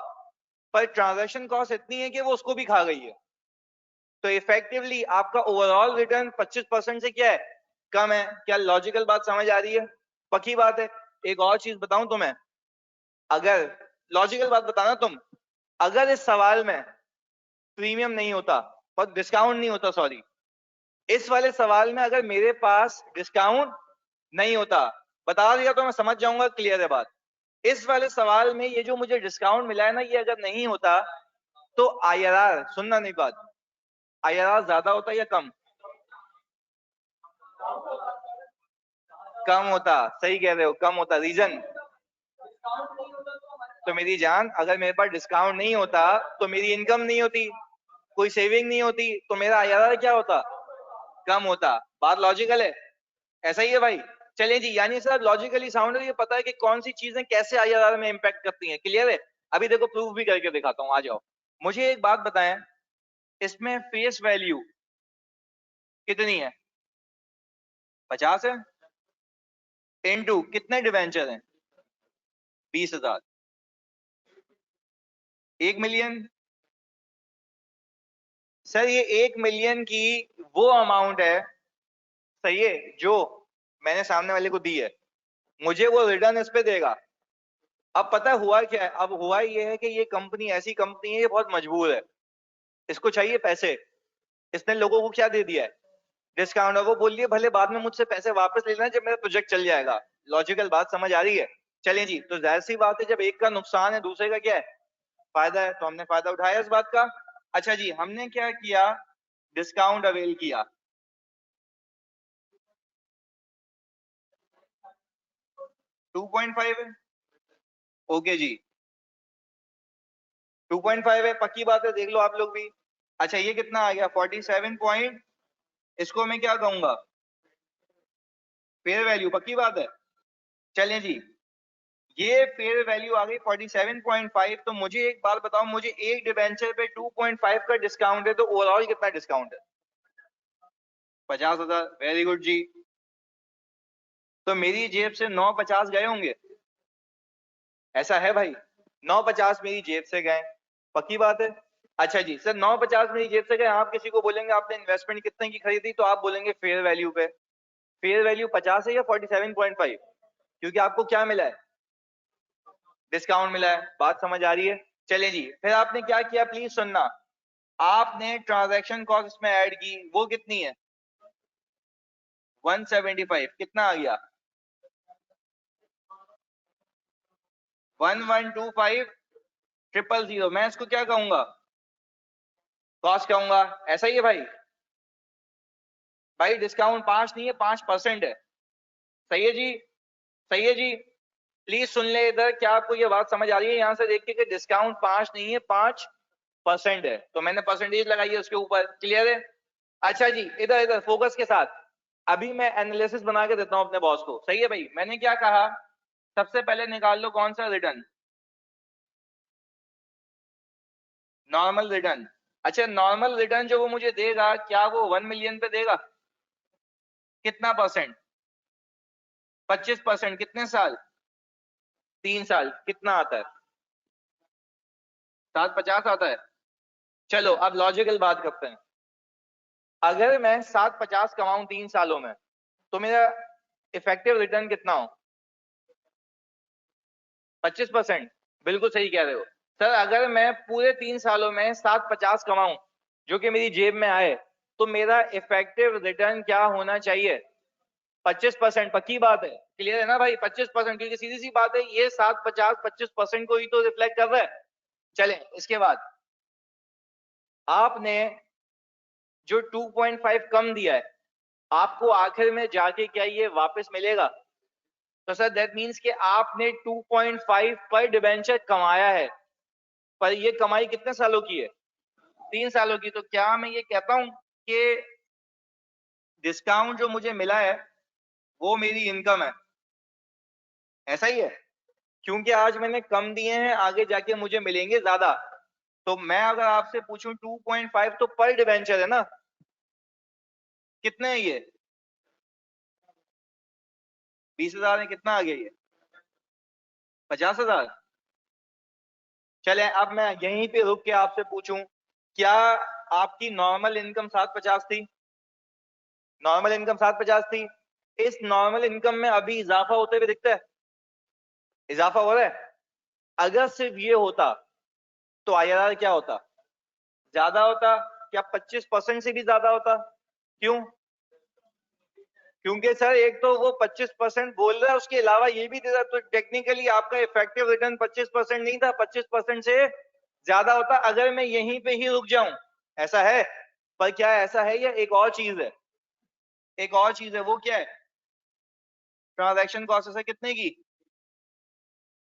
पर ट्रांजैक्शन कॉस्ट इतनी है कि वो उसको भी खा गई है। तो इफेक्टिवली आपका ओवरऑल रिटर्न 25% से क्या है? कम है। क्या लॉजिकल बात समझ आ रही है? पक्की बात है। एक और चीज बताऊं तुम्हें, अगर लॉजिकल बात बताना तुम, अगर इस सवाल में प्रीमियम नहीं होता और डिस्काउंट नहीं होता, सॉरी, इस वाले सवाल में अगर मेरे पास डिस्काउंट नहीं होता, बता दिया तो मैं समझ जाऊंगा, क्लियर है बात। इस वाले सवाल में ये जो मुझे डिस्काउंट मिला है ना, ये अगर नहीं होता तो आईआरआर, सुनना नहीं बात, आईआरआर ज्यादा होता या कम? कम होता। सही कह रहे हो, कम होता। रीजन? तो मेरी जान, अगर मेरे पास डिस्काउंट नहीं होता तो मेरी इनकम नहीं होती, कोई सेविंग नहीं होती, तो मेरा आईआरआर क्या होता? कम होता। बात लॉजिकल है? ऐसा ही है भाई। चलिए जी, यानी सर लॉजिकली साउंड है, ये पता है कि कौन सी चीजें कैसे आईआरआर में इंपैक्ट करती हैं, क्लियर है? अभी देखो प्रूफ भी करके दिखाता हूं, आ जाओ। मुझे एक बात बताएं, इसमें फेस वैल्यू कितनी है? 50 है। इनटू कितने डिवेंचर हैं? 20,000। 1 मिलियन। सर ये 1 मिलियन की वो अमाउंट है, सही है, जो मैंने सामने वाले को दी है, मुझे वो रिटर्न इस पे देगा। अब पता है हुआ क्या है? अब हुआ ये है कि ये कंपनी ऐसी कंपनी है, ये बहुत मजबूर है, इसको चाहिए पैसे। इसने लोगों को क्या दे दिया है? डिस्काउंट। और वो बोल रही है भले बाद में मुझसे पैसे वापस लेना जब मेरा प्रोजेक्ट चल जाएगा। लॉजिकल बात समझ आ रही है? चलिए जी, तो जाहिर सी बात है, जब एक का नुकसान है दूसरे का क्या है? फायदा है, तो हमने फायदा उठाया इस बात का। अच्छा जी, हमने क्या किया? डिस्काउंट अवेल किया। 2.5 है। ओके जी, 2.5 है, पक्की बात है, देख लो आप लोग भी। अच्छा, ये कितना आ गया? 47 पॉइंट, इसको मैं क्या कहूंगा? फेयर वैल्यू, पक्की बात है। चलें जी, ये फेयर वैल्यू आ गई 47.5। तो मुझे एक बात बताओ, मुझे एक डिबेंचर पे 2.5 का डिस्काउंट है, तो ओवरऑल कितना डिस्काउंट है? 50,000। वेरी गुड जी। तो मेरी जेब से 950 गए होंगे, ऐसा है भाई? 950 मेरी जेब से गए, पक्की बात है। अच्छा जी सर, 950 मेरी जेब से गए, आप किसी को बोलेंगे आपने इन्वेस्टमेंट कितने की खरीदी, तो आप बोलेंगे फेयर वैल्यू पे। फेयर वैल्यू 50 है या 47.5? क्योंकि आपको क्या मिला है? डिस्काउंट मिला है। बात समझ आ रही है? चलें जी, फिर आपने क्या किया, प्लीज सुनना। आपने ट्रांजैक्शन कॉस्ट इसमें ऐड की, वो कितनी है? 175। कितना आ गया? 1125,000। मैं इसको क्या कहूंगा? कॉस्ट कहूंगा। ऐसा ही है भाई? भाई डिस्काउंट 5 नहीं है, 5% है। सही है जी? सही है जी? प्लीज सुन ले इधर, क्या आपको ये बात समझ आ रही है? यहां से देखिए कि डिस्काउंट 5 नहीं है, 5% है, तो मैंने परसेंटेज लगाई है उसके ऊपर, क्लियर है? अच्छा जी, इधर इधर फोकस के साथ। अभी मैं एनालिसिस बना के देता हूं अपने बॉस को, सही है भाई? मैंने क्या कहा? सबसे पहले निकाल लो कौन सा रिटर्न? Normal return. अच्छा, नॉर्मल रिटर्न जो वो मुझे देगा, क्या वो 1 मिलियन पे देगा? कितना परसेंट? 25%। कितने साल? 3 साल। कितना आता है? 750 आता है। चलो अब लॉजिकल बात करते हैं। अगर मैं 750 कमाऊं 3 सालों में, तो मेरा इफेक्टिव रिटर्न कितना हो? 25%। बिल्कुल सही कह रहे हो। सर अगर मैं पूरे 3 सालों में 750 कमाऊं, जो कि मेरी जेब में आए, तो मेरा इफेक्टिव रिटर्न क्या होना चाहिए? 25%। पक्की बात है, क्लियर है ना भाई? 25%, क्योंकि सीधी सी बात है, ये 750 25% को ही तो रिफ्लेक्ट कर रहा है। चलें, इसके बाद आपने जो 2.5 कम दिया है, आपको आखिर में जाके क्या ये वापस मिलेगा? तो सर दैट मींस कि आपने 2.5 पर डिबेंचर कमाया है, पर ये कमाई कितने सालों की है? 3 सालों की। तो क्या मैं ये कहता हूं कि डिस्काउंट जो मुझे मिला है वो मेरी इनकम है? ऐसा ही है? क्योंकि आज मैंने कम दिए हैं, आगे जाके मुझे मिलेंगे ज्यादा। तो मैं अगर आपसे पूछूं 2.5 तो पर डिवेंचर है ना, कितने है ये? 20,000 में कितना आ गया ये? 50,000। चले अब मैं यहीं पे रुक के आपसे पूछूं, क्या आपकी नॉर्मल इनकम 750 थी? नॉर्मल इनकम 750 थी। इस नॉर्मल इनकम में अभी इजाफा होते हुए दिखता है? इजाफा हो रहा है। अगर सिर्फ ये होता तो आईआरआर क्या होता? ज्यादा होता। क्या 25% से भी ज्यादा होता? क्यों? क्योंकि सर एक तो वो 25% बोल रहा है, उसके अलावा ये भी दे रहा है, तो टेक्निकली आपका इफेक्टिव रिटर्न 25% नहीं था, 25% से ज्यादा होता अगर मैं यहीं पे ही रुक जाऊं। ऐसा है? पर क्या ऐसा है या एक और चीज है? एक और चीज है, वो क्या है? ट्रांजैक्शन कॉस्ट है कितने की?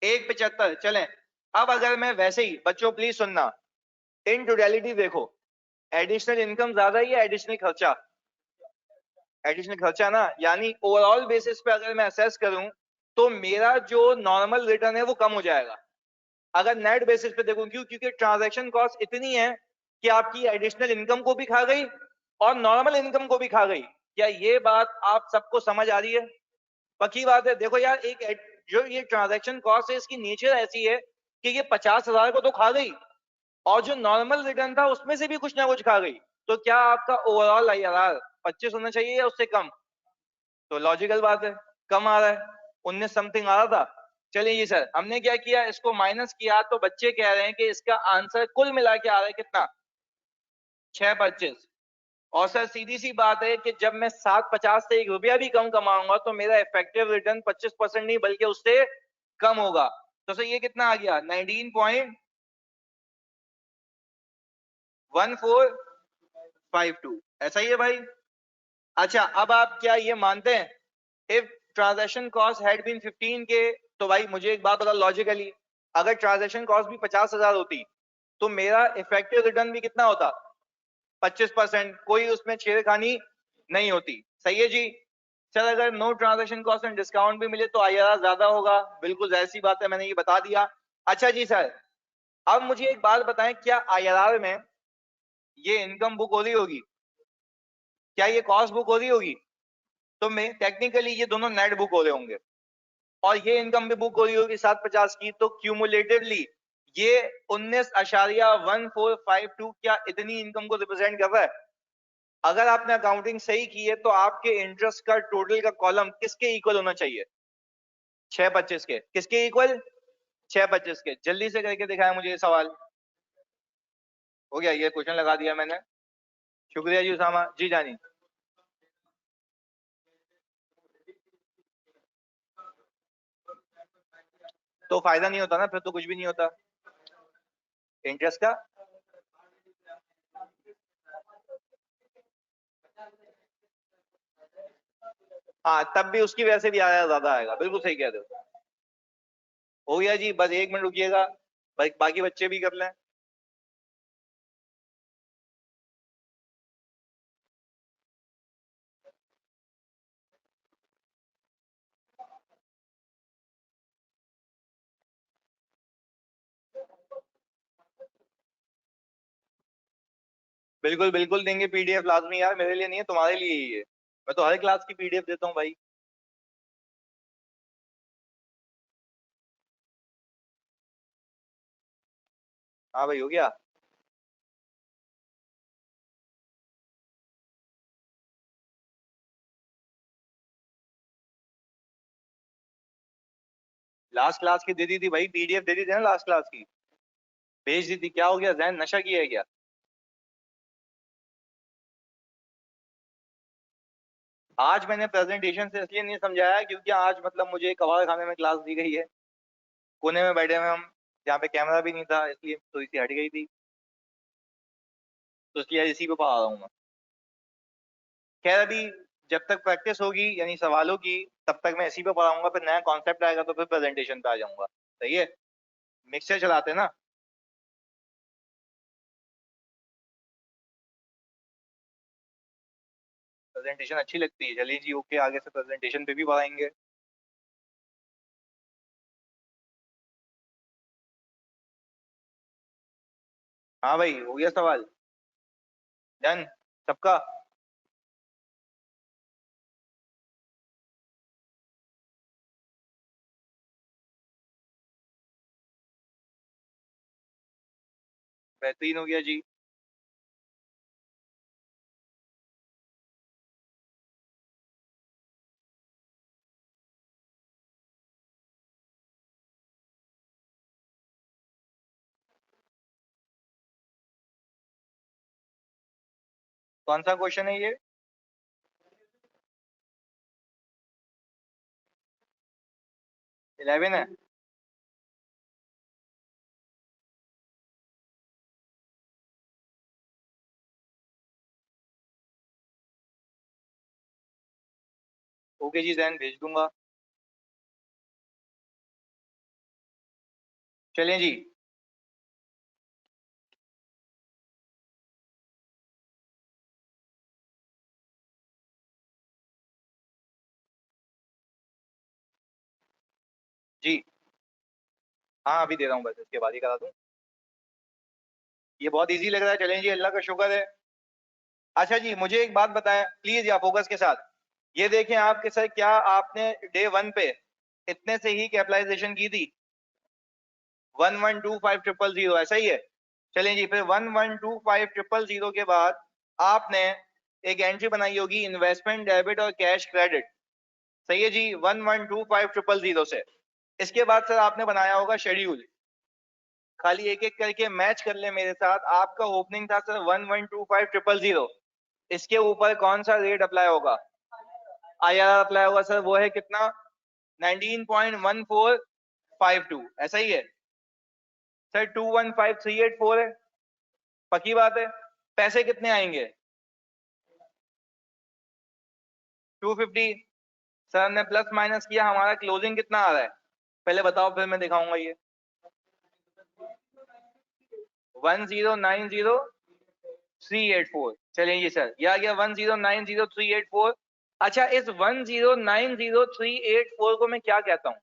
1.75। चलें, अब अगर मैं वैसे ही, बच्चों प्लीज सुनना, इन टोटलिटी देखो, एडिशनल इनकम ज्यादा ही है, एडिशनल खर्चा? एडिशनल खर्चा ना, यानी ओवरऑल बेसिस पे अगर मैं असेस करूं तो मेरा जो नॉर्मल रिटर्न है वो कम हो जाएगा। अगर नेट बेसिस पे देखूं, क्यों? क्योंकि ट्रांजैक्शन कॉस्ट इतनी है कि आपकी एडिशनल इनकम को भी खा गई और नॉर्मल इनकम को भी खा गई। क्या ये बात आप सबको समझ आ रही है? पक्की बात है। देखो यार, एक जो ये ट्रांजैक्शन कॉस्ट है, इसकी नेचर ऐसी है कि ये 50,000 को तो खा गई और जो नॉर्मल रिटर्न था उसमें से भी कुछ ना कुछ खा गई। तो क्या आपका ओवरऑल आईआरआर 25 होना चाहिए या उससे कम? तो लॉजिकल बात है, कम आ रहा है, 19 समथिंग आ रहा था। चलिए जी सर, हमने क्या किया, इसको माइनस किया, तो बच्चे कह रहे हैं कि इसका आंसर कुल मिला के आ रहा है कितना? 625। और सर सीधी सी बात है कि जब मैं 750 से 1 रुपया भी कम कमाऊंगा तो मेरा इफेक्टिव रिटर्न 25% नहीं बल्कि उससे कम होगा। तो सर ये कितना आ गया? 19.1452। ऐसा ही है भाई? अच्छा, अब आप क्या ये मानते हैं if transaction cost had been 15 के, तो भाई मुझे एक बात बता लॉजिकली, अगर ट्रांजैक्शन कॉस्ट भी 50,000 होती तो मेरा इफेक्टिव रिटर्न भी कितना होता? 25%। कोई उसमें छेड़खानी नहीं होती। सही है जी? सर अगर no transaction cost and discount भी मिले तो आईआरआर ज्यादा होगा, बिल्कुल जाहिर सी बात है, मैंने ये बता दिया। अच्छा जी सर, अब मुझे एक बात बताएं, क्या आईआरआर में ये इनकम बुक हो रही होगी? क्या ये कॉस्ट बुक हो रही होगी? तो मैं टेक्निकली ये दोनों नेट बुक हो रहे होंगे और ये इनकम भी बुक हो रही होगी 750 की, तो क्यूमुलेटिवली ये 19.1452 क्या इतनी इनकम को रिप्रेजेंट कर रहा है? अगर आपने अकाउंटिंग सही की है तो आपके इंटरेस्ट का टोटल का कॉलम किसके इक्वल होना चाहिए? 625 के। किसके इक्वल? 625 के। जल्दी से करके दिखाया मुझे ये सवाल। हो गया, ये क्वेश्चन लगा दिया मैंने। शुक्रिया जी उसामा जी जानी। तो फायदा नहीं होता ना, फिर तो कुछ भी नहीं होता इंटरेस्ट का। हाँ, तब भी उसकी वजह से भी आया ज्यादा आएगा, बिल्कुल सही कह रहे हो। हो गया जी, बस 1 मिनट रुकिएगा, बाकी बच्चे भी कर लें। बिल्कुल बिल्कुल देंगे पीडीएफ, लाजमी यार, मेरे लिए नहीं है, तुम्हारे लिए ही है। मैं तो हर क्लास की पीडीएफ देता हूँ भाई। हाँ भाई, हो गया। लास्ट क्लास की दे दी थी भाई, पीडीएफ दे दी थी ना लास्ट क्लास की, भेज दी थी। क्या हो गया, जहन नशा किया है क्या? आज मैंने प्रेजेंटेशन से इसलिए नहीं समझाया क्योंकि आज मतलब मुझे कबाड़ खाने में क्लास दी गई है, कोने में बैठे हुए हम, जहाँ पे कैमरा भी नहीं था, इसलिए थोड़ी सी हट गई थी, तो इसलिए इसी पे पढ़ा रहा हूँ मैं। खैर अभी जब तक प्रैक्टिस होगी यानी सवालों की, तब तक मैं इसी पे पढ़ाऊंगा, फिर नया कॉन्सेप्ट आएगा तो फिर प्रेजेंटेशन पे आ जाऊंगा। सही है? मिक्सर चलाते हैं ना। प्रेजेंटेशन अच्छी लगती है, चलिए जी ओके, आगे से प्रेजेंटेशन पे भी पढ़ाएंगे। हाँ भाई, हो गया सवाल। डन सबका। बेहतरीन हो गया जी। कौन सा क्वेश्चन है ये? 11 है। ओके जी, जैन भेज दूंगा। चलें जी। जी हाँ, अभी दे रहा हूँ, बस इसके बाद ही करा दूँ। ये बहुत इजी लग रहा है, चलें जी, अल्लाह का शुक्र है। अच्छा जी, मुझे एक बात बताएं प्लीज, या फोकस के साथ। ये देखें आपके सर, क्या आपने डे वन पे इतने से ही कैपिटलाइजेशन की थी? 1125000, ऐसा ही है? चलें जी, फिर 1125000 के बाद आपने एक एंट्री बनाई होगी इन्वेस्टमेंट डेबिट और कैश क्रेडिट। सही है जी, 1125000 से। इसके बाद सर आपने बनाया होगा शेड्यूल। खाली एक एक करके मैच कर ले मेरे साथ। आपका ओपनिंग था सर 1125000। इसके ऊपर कौन सा रेट अप्लाई होगा? आईआरआर अप्लाई होगा सर, वो है कितना? 19.1452, ऐसा ही है सर? 215384 है। पक्की बात है? पैसे कितने आएंगे? 250। सर ने प्लस माइनस किया, हमारा क्लोजिंग कितना आ रहा है? पहले बताओ, फिर मैं दिखाऊंगा ये। 1090384। चलिए जी सर, ये आ गया 1090384। अच्छा, इस 1090384 को मैं क्या कहता हूँ?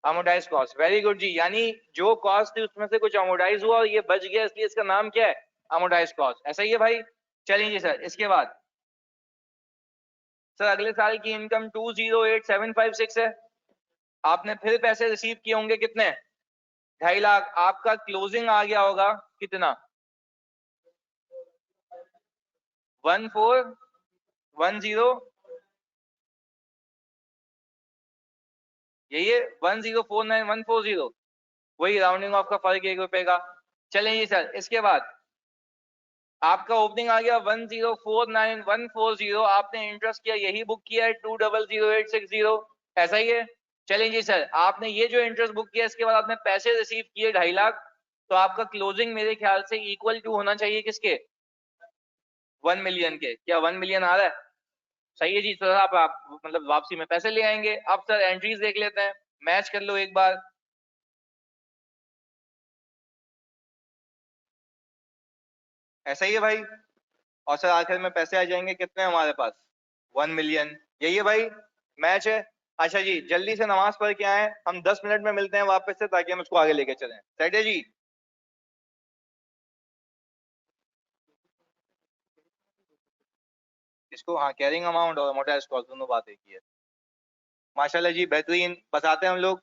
अमोडाइज कॉस्ट। वेरी गुड जी, यानी जो कॉस्ट थी उसमें से कुछ अमोडाइज हुआ और ये बच गया, इसलिए इसका नाम क्या है? अमोडाइज कॉस्ट। ऐसा ही है भाई? चलिए जी सर, इसके बाद सर अगले साल की इनकम 208756 है। आपने फिर पैसे रिसीव किए होंगे कितने? 2.5 लाख। आपका क्लोजिंग आ गया होगा कितना? 1410। यही है 1049140। वही राउंडिंग ऑफ का फर्क, 1 रुपए का। चलें जी सर, इसके बाद आपका ओपनिंग आ गया 1049140। आपने इंटरेस्ट किया, यही बुक किया है 200860। ऐसा ही है? चलें जी सर, आपने ये जो इंटरेस्ट बुक किया, इसके बाद आपने पैसे रिसीव किए 2.5 लाख। तो आपका क्लोजिंग मेरे ख्याल से इक्वल टू होना चाहिए किसके? 1 मिलियन के। क्या 1 मिलियन आ रहा है? सही है जी सर। आप मतलब वापसी में पैसे ले आएंगे। अब सर एंट्रीज देख लेते हैं, मैच कर लो एक बार। ऐसा ही है भाई? और सर आखिर में पैसे आ जाएंगे कितने हमारे पास? 1 मिलियन। यही है भाई? मैच है। अच्छा जी, जल्दी से नमाज पढ़ के आए, हम 10 मिनट में मिलते हैं वापस से, ताकि हम इसको आगे लेके चलें। सेट है जी? इसको हाँ, कैरिंग अमाउंट और मोटा स्टॉक दोनों बात एक ही है। माशाल्लाह जी, बेहतरीन बताते हैं हम लोग।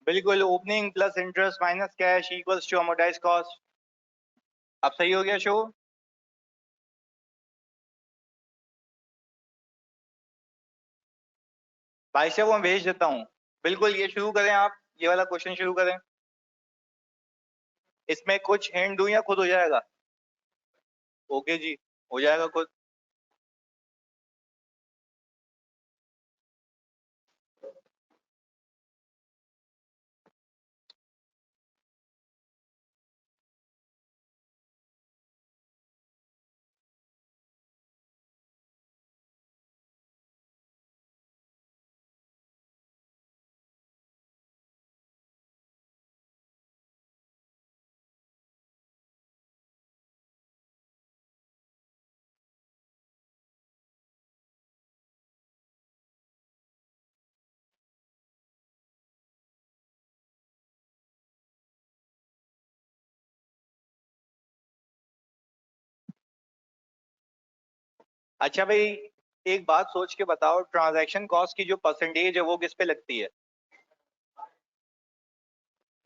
बिल्कुल, opening plus interest minus cash equals to amortize cost. अब सही हो गया शो? भाई साहब, मैं भेज देता हूँ। बिल्कुल, ये शुरू करें आप, ये वाला क्वेश्चन शुरू करें। इसमें कुछ हिंट दूं या खुद हो जाएगा? ओके जी, हो जाएगा खुद। अच्छा भाई, एक बात सोच के बताओ, ट्रांजैक्शन कॉस्ट की जो परसेंटेज है वो किस पे लगती है?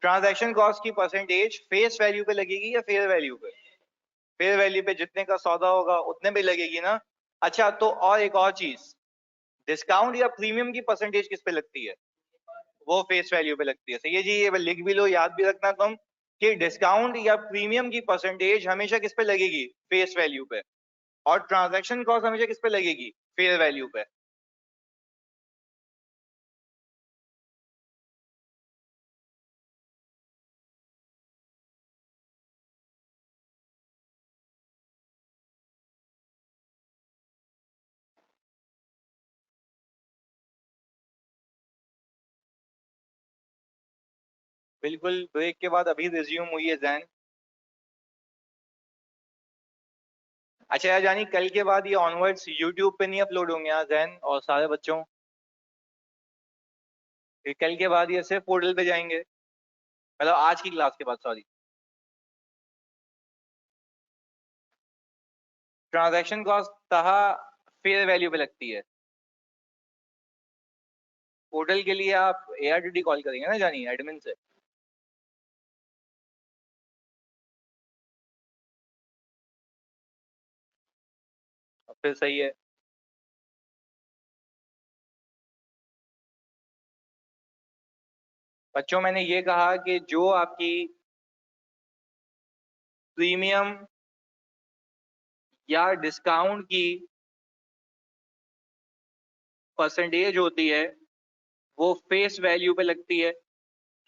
ट्रांजैक्शन कॉस्ट की परसेंटेज फेस वैल्यू पे लगेगी या फेयर वैल्यू पे? फेयर वैल्यू पे, जितने का सौदा होगा उतने पे लगेगी ना। अच्छा, तो और एक और चीज, डिस्काउंट या प्रीमियम की परसेंटेज किस पे लगती है? वो फेस वैल्यू पे लगती है। सही है जी, ये लिख भी लो, याद भी रखना तुम, कि डिस्काउंट या प्रीमियम की परसेंटेज हमेशा किस पे लगेगी? फेस वैल्यू पे। और ट्रांजैक्शन कॉस्ट हमेशा किस पे लगेगी? फेयर वैल्यू पे। बिल्कुल, ब्रेक के बाद अभी रिज्यूम हुई है जैन। अच्छा यार जानी, कल के बाद ये ऑनवर्ड्स यूट्यूब पे नहीं अपलोड होंगे यहाँ जैन और सारे बच्चों? फिर कल के बाद ये सिर्फ पोर्टल पे जाएंगे, मतलब आज की क्लास के बाद, सॉरी। ट्रांजैक्शन कॉस्ट तहा फेयर वैल्यू पे लगती है। पोर्टल के लिए आप एआरटीटी कॉल करेंगे ना जानी, एडमिन से। अब फिर सही है। बच्चों, मैंने ये कहा कि जो आपकी प्रीमियम या डिस्काउंट की परसेंटेज होती है वो फेस वैल्यू पे लगती है,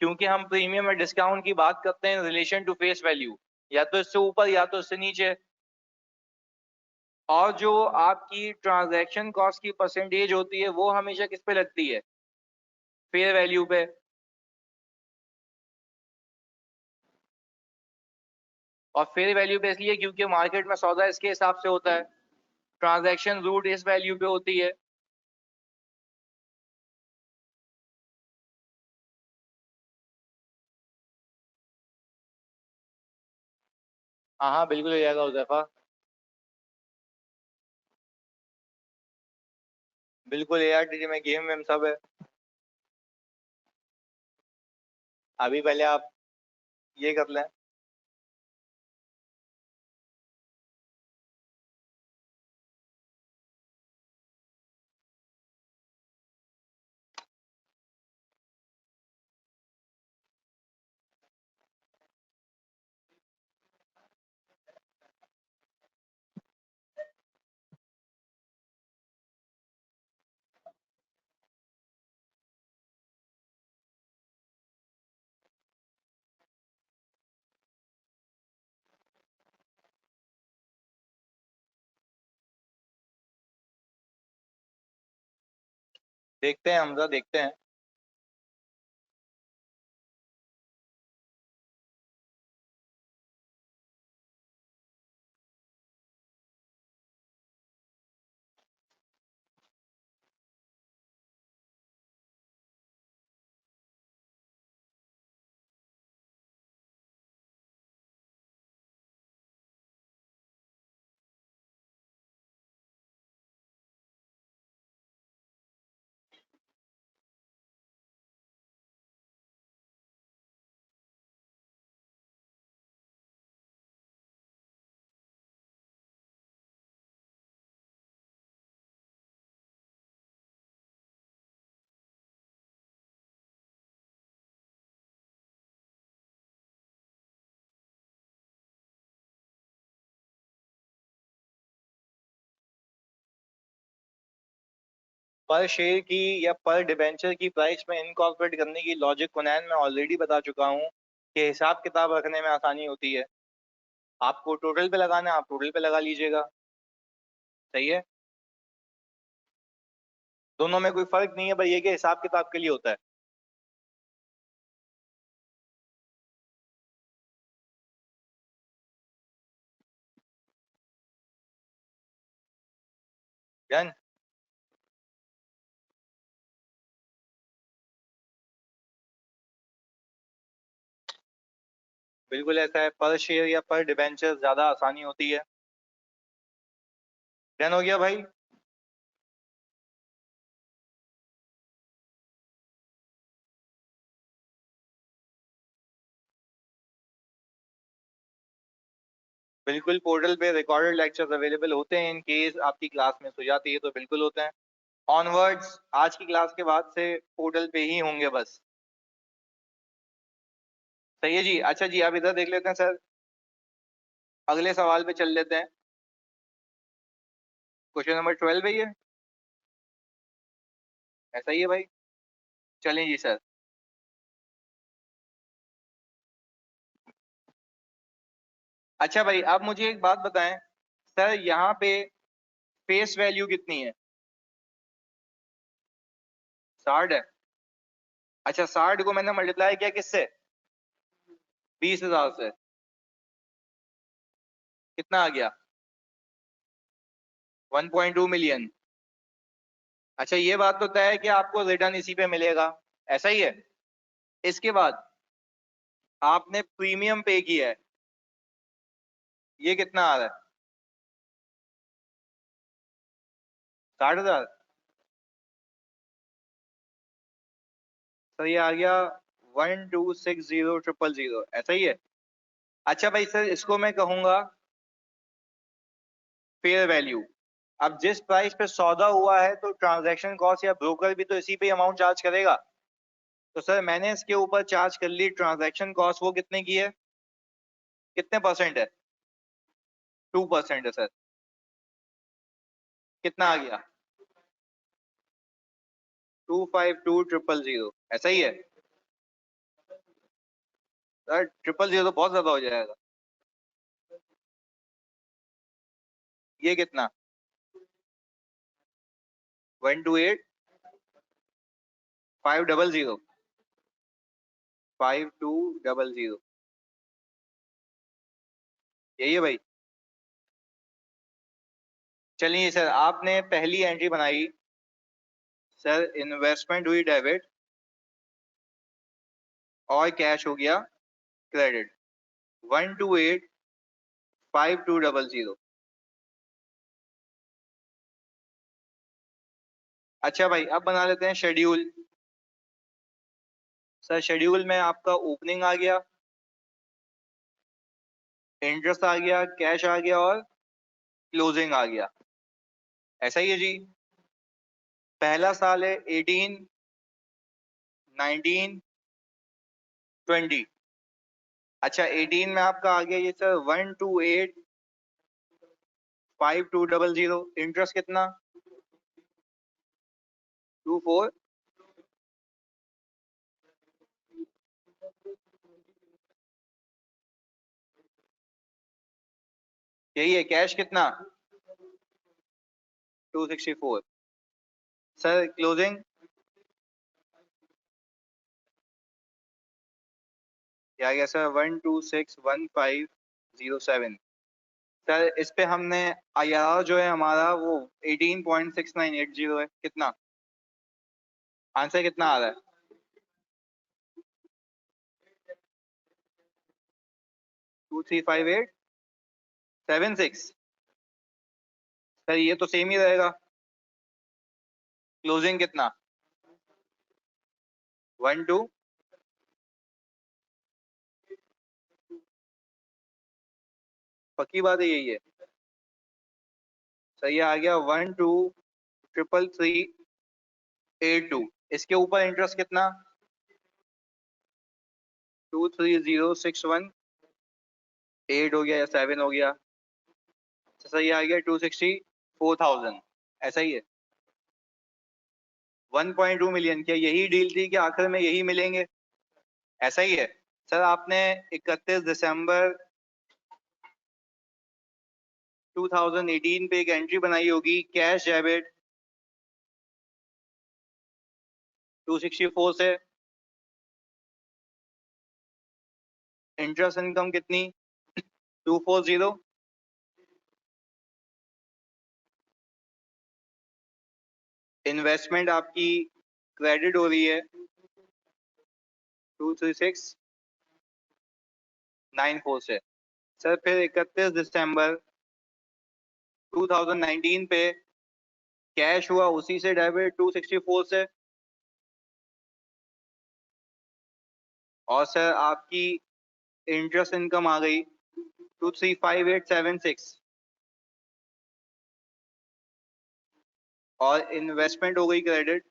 क्योंकि हम प्रीमियम और डिस्काउंट की बात करते हैं रिलेशन टू फेस वैल्यू, या तो इससे ऊपर या तो इससे नीचे। और जो आपकी ट्रांजैक्शन कॉस्ट की परसेंटेज होती है वो हमेशा किस पे लगती है? फेयर वैल्यू पे। और फेयर वैल्यू पे इसलिए क्योंकि मार्केट में सौदा इसके हिसाब से होता है। ट्रांजैक्शन रूट इस वैल्यू पे होती है। हाँ हाँ, बिल्कुल हो जाएगा उजैफा। बिल्कुल एआरटीटी में गेम वेम सब है। अभी पहले आप ये कर लें। देखते हैं हमजा, देखते हैं। पर शेयर की या पर डिबेंचर की प्राइस में इनकॉर्पोरेट करने की लॉजिक को नैन मैं ऑलरेडी बता चुका हूँ कि हिसाब किताब रखने में आसानी होती है। आपको टोटल पे लगाना है, आप टोटल पे लगा लीजिएगा। सही है। दोनों में कोई फर्क नहीं है, भाई ये कि हिसाब किताब के लिए होता है। डन। बिल्कुल ऐसा है, पर शेयर या पर डिबेंचर ज्यादा आसानी होती है। डन हो गया भाई। बिल्कुल, पोर्टल पे रिकॉर्डेड लेक्चर्स अवेलेबल होते हैं, इन केस आपकी क्लास में हो जाती है तो बिल्कुल होते हैं। ऑनवर्ड्स आज की क्लास के बाद से पोर्टल पे ही होंगे बस। सही है जी। अच्छा जी, आप इधर देख लेते हैं सर, अगले सवाल पे चल लेते हैं। क्वेश्चन नंबर 12 है ये। ऐसा ही है भाई। चलें जी सर। अच्छा भाई, आप मुझे एक बात बताएं सर, यहाँ पे फेस वैल्यू कितनी है? 60 है। अच्छा, 60 को मैंने मल्टीप्लाई किया किससे? 20,000 से। कितना आ गया? 1.2 मिलियन। अच्छा, ये बात तो तय है कि आपको रिटर्न इसी पे मिलेगा, ऐसा ही है। इसके बाद आपने प्रीमियम पे किया है, ये कितना आ रहा है? 60,000। सर ये आ गया 1260000, ऐसा ही है। अच्छा भाई सर, इसको मैं कहूंगा फेयर वैल्यू। अब जिस प्राइस पे सौदा हुआ है तो ट्रांजैक्शन कॉस्ट या ब्रोकर भी तो इसी पे अमाउंट चार्ज करेगा। तो सर मैंने इसके ऊपर चार्ज कर ली ट्रांजैक्शन कॉस्ट, वो कितने की है? कितने परसेंट है? 2% है सर। कितना आ गया? 252000, ऐसा ही है। सर 000 तो बहुत ज्यादा हो जाएगा। ये कितना? 128,500, 5200, यही है भाई। चलिए सर, आपने पहली एंट्री बनाई सर, इन्वेस्टमेंट हुई डेबिट और कैश हो गया क्रेडिट। 128,520। अच्छा भाई, अब बना लेते हैं शेड्यूल। सर शेड्यूल में आपका ओपनिंग आ गया, इंटरेस्ट आ गया, कैश आ गया और क्लोजिंग आ गया, ऐसा ही है जी। पहला साल है 18, 19, 20। अच्छा, 18 में आपका आ गया ये सर 128,520। इंटरेस्ट कितना? 24। यही है। कैश कितना? 264। Sir closing? क्या आ गया सर? 1261507। सर इस पे हमने IRR जो है हमारा वो 18.6980 है। कितना आंसर कितना आ रहा है? 235876। सर ये तो सेम ही रहेगा। क्लोजिंग कितना? 12। पक्की बात है, यही है। सर ये आ गया 12,33,382। इसके ऊपर इंटरेस्ट कितना? 230,618 हो गया या 7 हो गया। तो सर ये आ गया 264,000, ऐसा ही है। 1.2 मिलियन। क्या यही डील थी कि आखिर में यही मिलेंगे? ऐसा ही है। सर आपने 31 दिसंबर 2018 पे एक एंट्री बनाई होगी, कैश डेबिट 264 से। इंटरेस्ट इनकम कितनी? 240। इन्वेस्टमेंट आपकी क्रेडिट हो रही है 23694 से। सर फिर 31 दिसंबर 2019 पे कैश हुआ, उसी से डेबिट 264 से। और सर आपकी इंटरेस्ट इनकम आ गई 235876। और इन्वेस्टमेंट हो गई क्रेडिट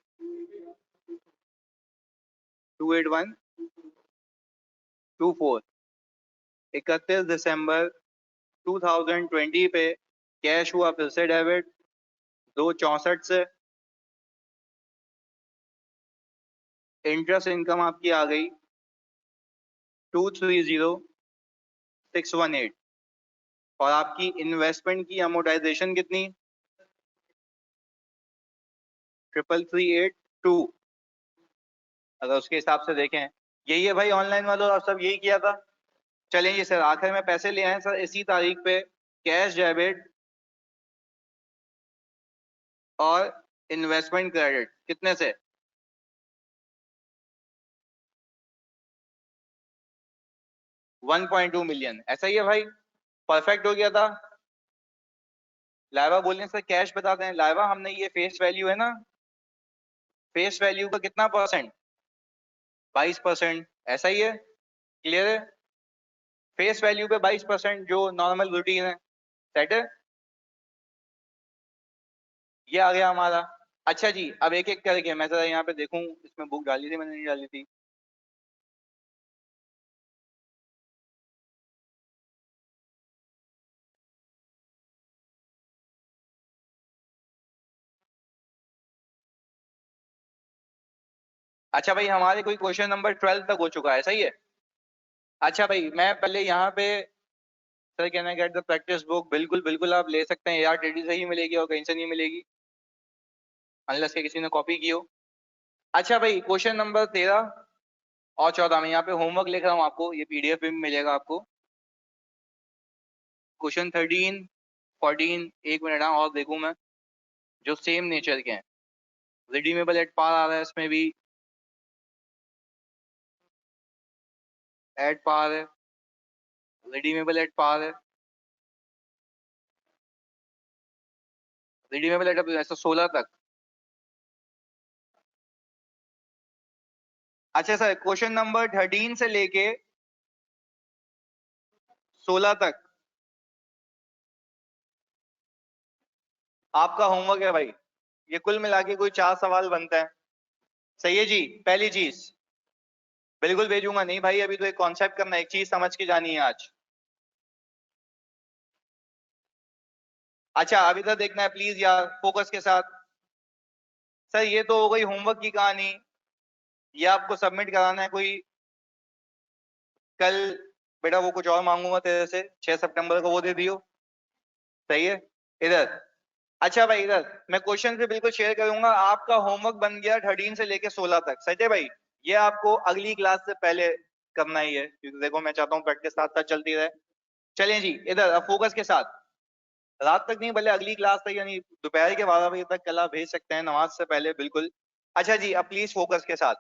28124। 31 दिसंबर 2020 पे कैश हुआ फिर से डेबिट 264 से। इंटरेस्ट इनकम आपकी आ गई 230618। और आपकी इन्वेस्टमेंट की अमोर्टाइजेशन कितनी 3338 अगर उसके हिसाब से देखें। यही है भाई ऑनलाइन वालों, आप सब यही किया था। चलेंगे सर, आखिर में पैसे ले आए सर इसी तारीख पे, कैश डेबिट और इन्वेस्टमेंट क्रेडिट कितने से 1.2 मिलियन। ऐसा ही है भाई, परफेक्ट हो गया था। लाइवा बोलने से कैश बता दें। लाइवा हमने ये फेस वैल्यू है ना, फेस वैल्यू का कितना परसेंट 22%। ऐसा ही है, क्लियर है। फेस वैल्यू पे 22% जो नॉर्मल रूटीन है, सेट है। ये आ गया हमारा। अच्छा जी, अब एक एक करके मैं जरा यहाँ पे देखूं, इसमें बुक डाली थी मैंने, नहीं डाली थी। अच्छा भाई, हमारे कोई क्वेश्चन नंबर 12 तक हो चुका है, सही है। अच्छा भाई, मैं पहले यहाँ पे sir can I get the practice book. बिल्कुल बिल्कुल आप ले सकते हैं यार, टेडी से ही मिलेगी और कहीं से नहीं मिलेगी, अनलेस के किसी ने कॉपी की हो। अच्छा भाई, क्वेश्चन नंबर 13 और 14 में यहाँ पे होमवर्क लिख रहा हूँ आपको, ये पीडीएफ में भी मिलेगा आपको। क्वेश्चन 13 14, एक मिनट हाँ और देखूं मैं, जो सेम नेचर के हैं। रिडीमेबल एट पार आ रहा है इसमें भी, एट पार है, रिडीमेबल एट पार है, रिडीमेबल एट ऐसा 16 तक। अच्छा सर, क्वेश्चन नंबर 13 से लेके 16 तक आपका होमवर्क है भाई। ये कुल मिला के कोई 4 सवाल बनते हैं, सही है जी। पहली चीज, बिल्कुल भेजूंगा नहीं भाई, अभी तो एक कॉन्सेप्ट करना है, एक चीज समझ के जानी है आज। अच्छा अभी तक देखना है प्लीज यार, फोकस के साथ। सर ये तो हो गई होमवर्क की कहानी, ये आपको सबमिट कराना है कोई कल। बेटा वो कुछ और मांगूंगा तेरे से 6 सितंबर को, वो दे दियो, सही है। इधर, अच्छा भाई इधर मैं क्वेश्चन से बिल्कुल शेयर करूंगा। आपका होमवर्क बन गया 13 से लेके 16 तक, सही है भाई। ये आपको अगली क्लास से पहले करना ही है, क्योंकि देखो मैं चाहता हूँ प्रैक्टिस साथ साथ चलती रहे। चलें जी, इधर अब फोकस के साथ। रात तक नहीं, भले अगली क्लास तक, यानी दोपहर के 12 बजे तक कल आप भेज सकते हैं नमाज से पहले, बिल्कुल। अच्छा जी, अब प्लीज फोकस के साथ।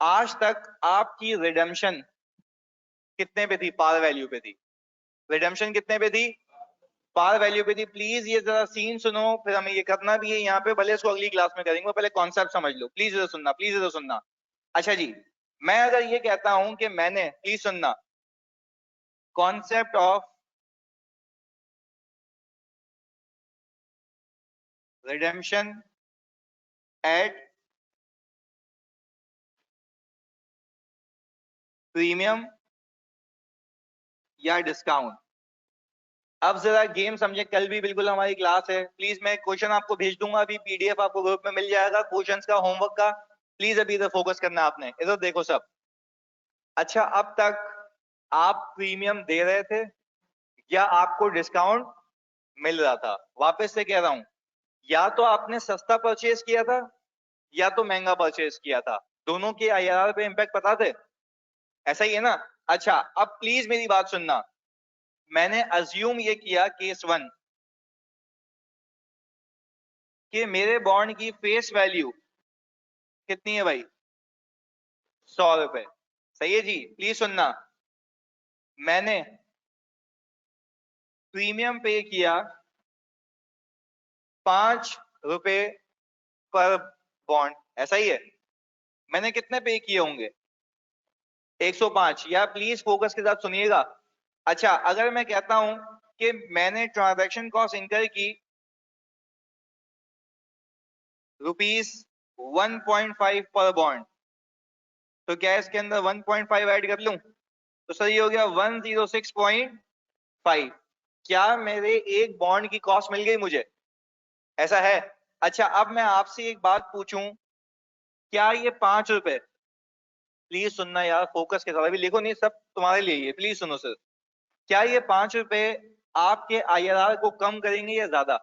आज तक आपकी रिडेम्पशन कितने पे थी, पार वैल्यू पे थी। रिडेम्पशन कितने पे थी, पार वैल्यू पे थी। प्लीज ये जरा सीन सुनो, फिर हमें ये करना भी है यहाँ पे, भले इसको अगली क्लास में करेंगे, पहले कॉन्सेप्ट समझ लो। प्लीज इधर सुनना, प्लीज इधर सुनना। अच्छा जी, मैं अगर ये कहता हूं कि मैंने, प्लीज सुनना, concept of redemption at premium या डिस्काउंट। अब जरा गेम समझे, कल भी बिल्कुल हमारी क्लास है। प्लीज मैं क्वेश्चन आपको भेज दूंगा अभी, पीडीएफ आपको ग्रुप में मिल जाएगा क्वेश्चंस का, होमवर्क का। प्लीज अभी इधर फोकस करना है आपने, इधर देखो सब। अच्छा, अब तक आप प्रीमियम दे रहे थे या आपको डिस्काउंट मिल रहा था। वापस से कह रहा हूं, या तो आपने सस्ता परचेज किया था या तो महंगा परचेज किया था, दोनों के आईआरआर पे इंपैक्ट पता थे, ऐसा ही है ना। अच्छा अब प्लीज मेरी बात सुनना, मैंने अज्यूम ये किया केस 1 कि मेरे बॉन्ड की फेस वैल्यू कितनी है भाई, 100 रुपए, सही है जी। प्लीज सुनना, मैंने प्रीमियम पे किया 5 रुपए पर बॉन्ड, ऐसा ही है। मैंने कितने पे किए होंगे? 105। यार प्लीज फोकस के साथ सुनिएगा। अच्छा, अगर मैं कहता हूं कि मैंने ट्रांजैक्शन कॉस्ट इनकर की ₹1.5 पर बॉन्ड, तो क्या इसके अंदर 1.5 ऐड कर लूं? तो सर ये हो गया 106.5। क्या मेरे एक बॉन्ड की कॉस्ट मिल गई मुझे? ऐसा है। अच्छा, अब मैं आपसे एक बात पूछूं, क्या ये 5 रुपए, प्लीज सुनना यार फोकस के साथ, अभी लिखो नहीं, सब तुम्हारे लिए ये, प्लीज सुनो सर। क्या ये 5 रुपए आपके आईआरआर को कम करेंगे या ज्यादा?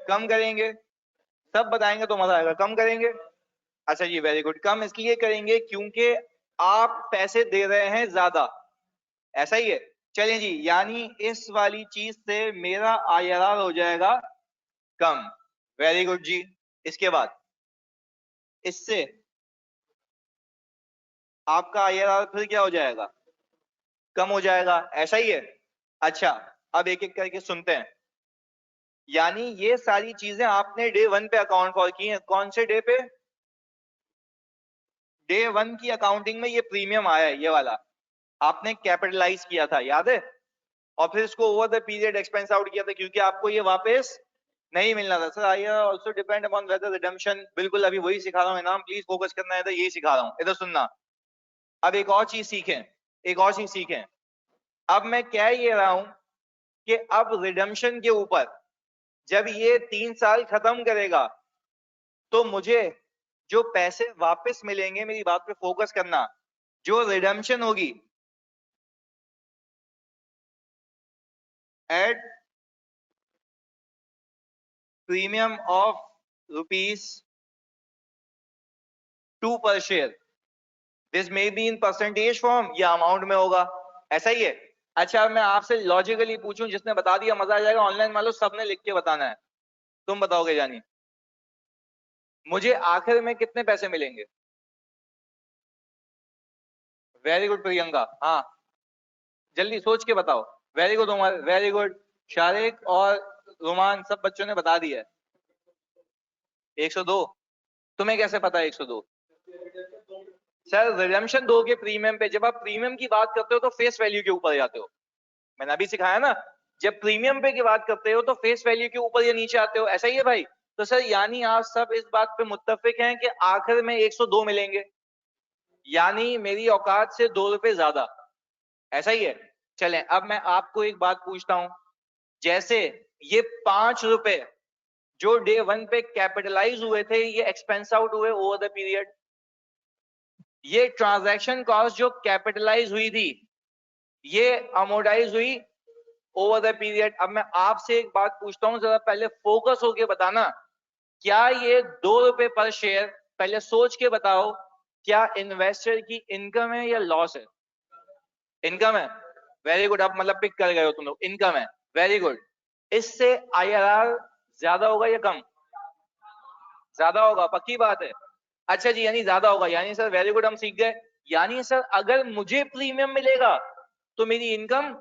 कम करेंगे। सब बताएंगे तो मजा आएगा। कम करेंगे। अच्छा जी, वेरी गुड। कम इसलिए करेंगे क्योंकि आप पैसे दे रहे हैं ज्यादा, ऐसा ही है। चलिए जी, यानी इस वाली चीज से मेरा आईआरआर हो जाएगा कम। वेरी गुड जी। इसके बाद इससे आपका आईआरआर फिर क्या हो जाएगा? कम हो जाएगा, ऐसा ही है। अच्छा, अब एक एक करके सुनते हैं। यानी ये सारी चीजें आपने डे 1 पे अकाउंट फॉर की हैं। कौन से डे पे? डे 1 की अकाउंटिंग में ये प्रीमियम आया है, ये वाला आपने कैपिटलाइज किया था, याद है? और फिर इसको over the period expense out किया था क्योंकि आपको ये वापस नहीं मिलना था। Sir I also depend upon weather redemption, बिल्कुल अभी वही सिखा रहा हूँ इनाम, प्लीज फोकस करना है तो यही सिखा रहा हूँ, इधर सुनना। अब एक और चीज सीखें, एक और चीज सीखें। अब मैं कह ये रहा हूं कि अब रिडेम्पशन के ऊपर जब ये 3 साल खत्म करेगा तो मुझे जो पैसे वापस मिलेंगे, मेरी बात पे फोकस करना, जो रिडेम्पशन होगी एट प्रीमियम ऑफ ₹2 पर share, this may be in percentage form या अमाउंट में होगा, ऐसा ही है। अच्छा, मैं आपसे लॉजिकली पूछूं, जिसने बता दिया मजा आ जाएगा, ऑनलाइन मान लो सबने लिख के बताना है, तुम बताओगे जानी मुझे आखिर में कितने पैसे मिलेंगे? वेरी गुड प्रियंका, हाँ जल्दी सोच के बताओ। Very good Umar, very good Shariq और रोमान, सब बच्चों ने बता दिया है। 102। तुम्हें कैसे पता है 102? सर रिडेम्पशन 2 के प्रीमियम पे, जब आप प्रीमियम की बात करते हो तो फेस वैल्यू के ऊपर जाते हो, मैंने अभी सिखाया ना। जब प्रीमियम पे की बात करते हो तो फेस वैल्यू के ऊपर या नीचे आते हो, ऐसा ही है भाई। तो सर यानी आप सब इस बात पे मुत्तफिक हैं कि आखिर में 102 मिलेंगे, यानी मेरी औकात से 2 रुपए ज्यादा, ऐसा ही है। चलें, अब मैं आपको एक बात पूछता हूं, जैसे ये 5 रुपए जो डे 1 पे कैपिटलाइज हुए थे, ये एक्सपेंस आउट हुए ओवर द पीरियड। ये ट्रांजैक्शन कॉस्ट जो कैपिटलाइज हुई थी, ये अमोर्टाइज हुई ओवर द पीरियड। अब मैं आपसे एक बात पूछता हूं, जरा पहले फोकस होके बताना, क्या ये 2 रुपए पर शेयर, पहले सोच के बताओ, क्या इन्वेस्टर की इनकम है या लॉस है? इनकम है। वेरी गुड, आप मतलब पिक कर गए हो तुम लोग, इनकम है। Very good. इससे आईआरआर ज्यादा होगा या कम? ज्यादा होगा, पक्की बात है। अच्छा जी, यानी ज्यादा होगा, यानी सर वेरी गुड, हम सीख गए। यानी सर अगर मुझे प्रीमियम मिलेगा तो मेरी इनकम,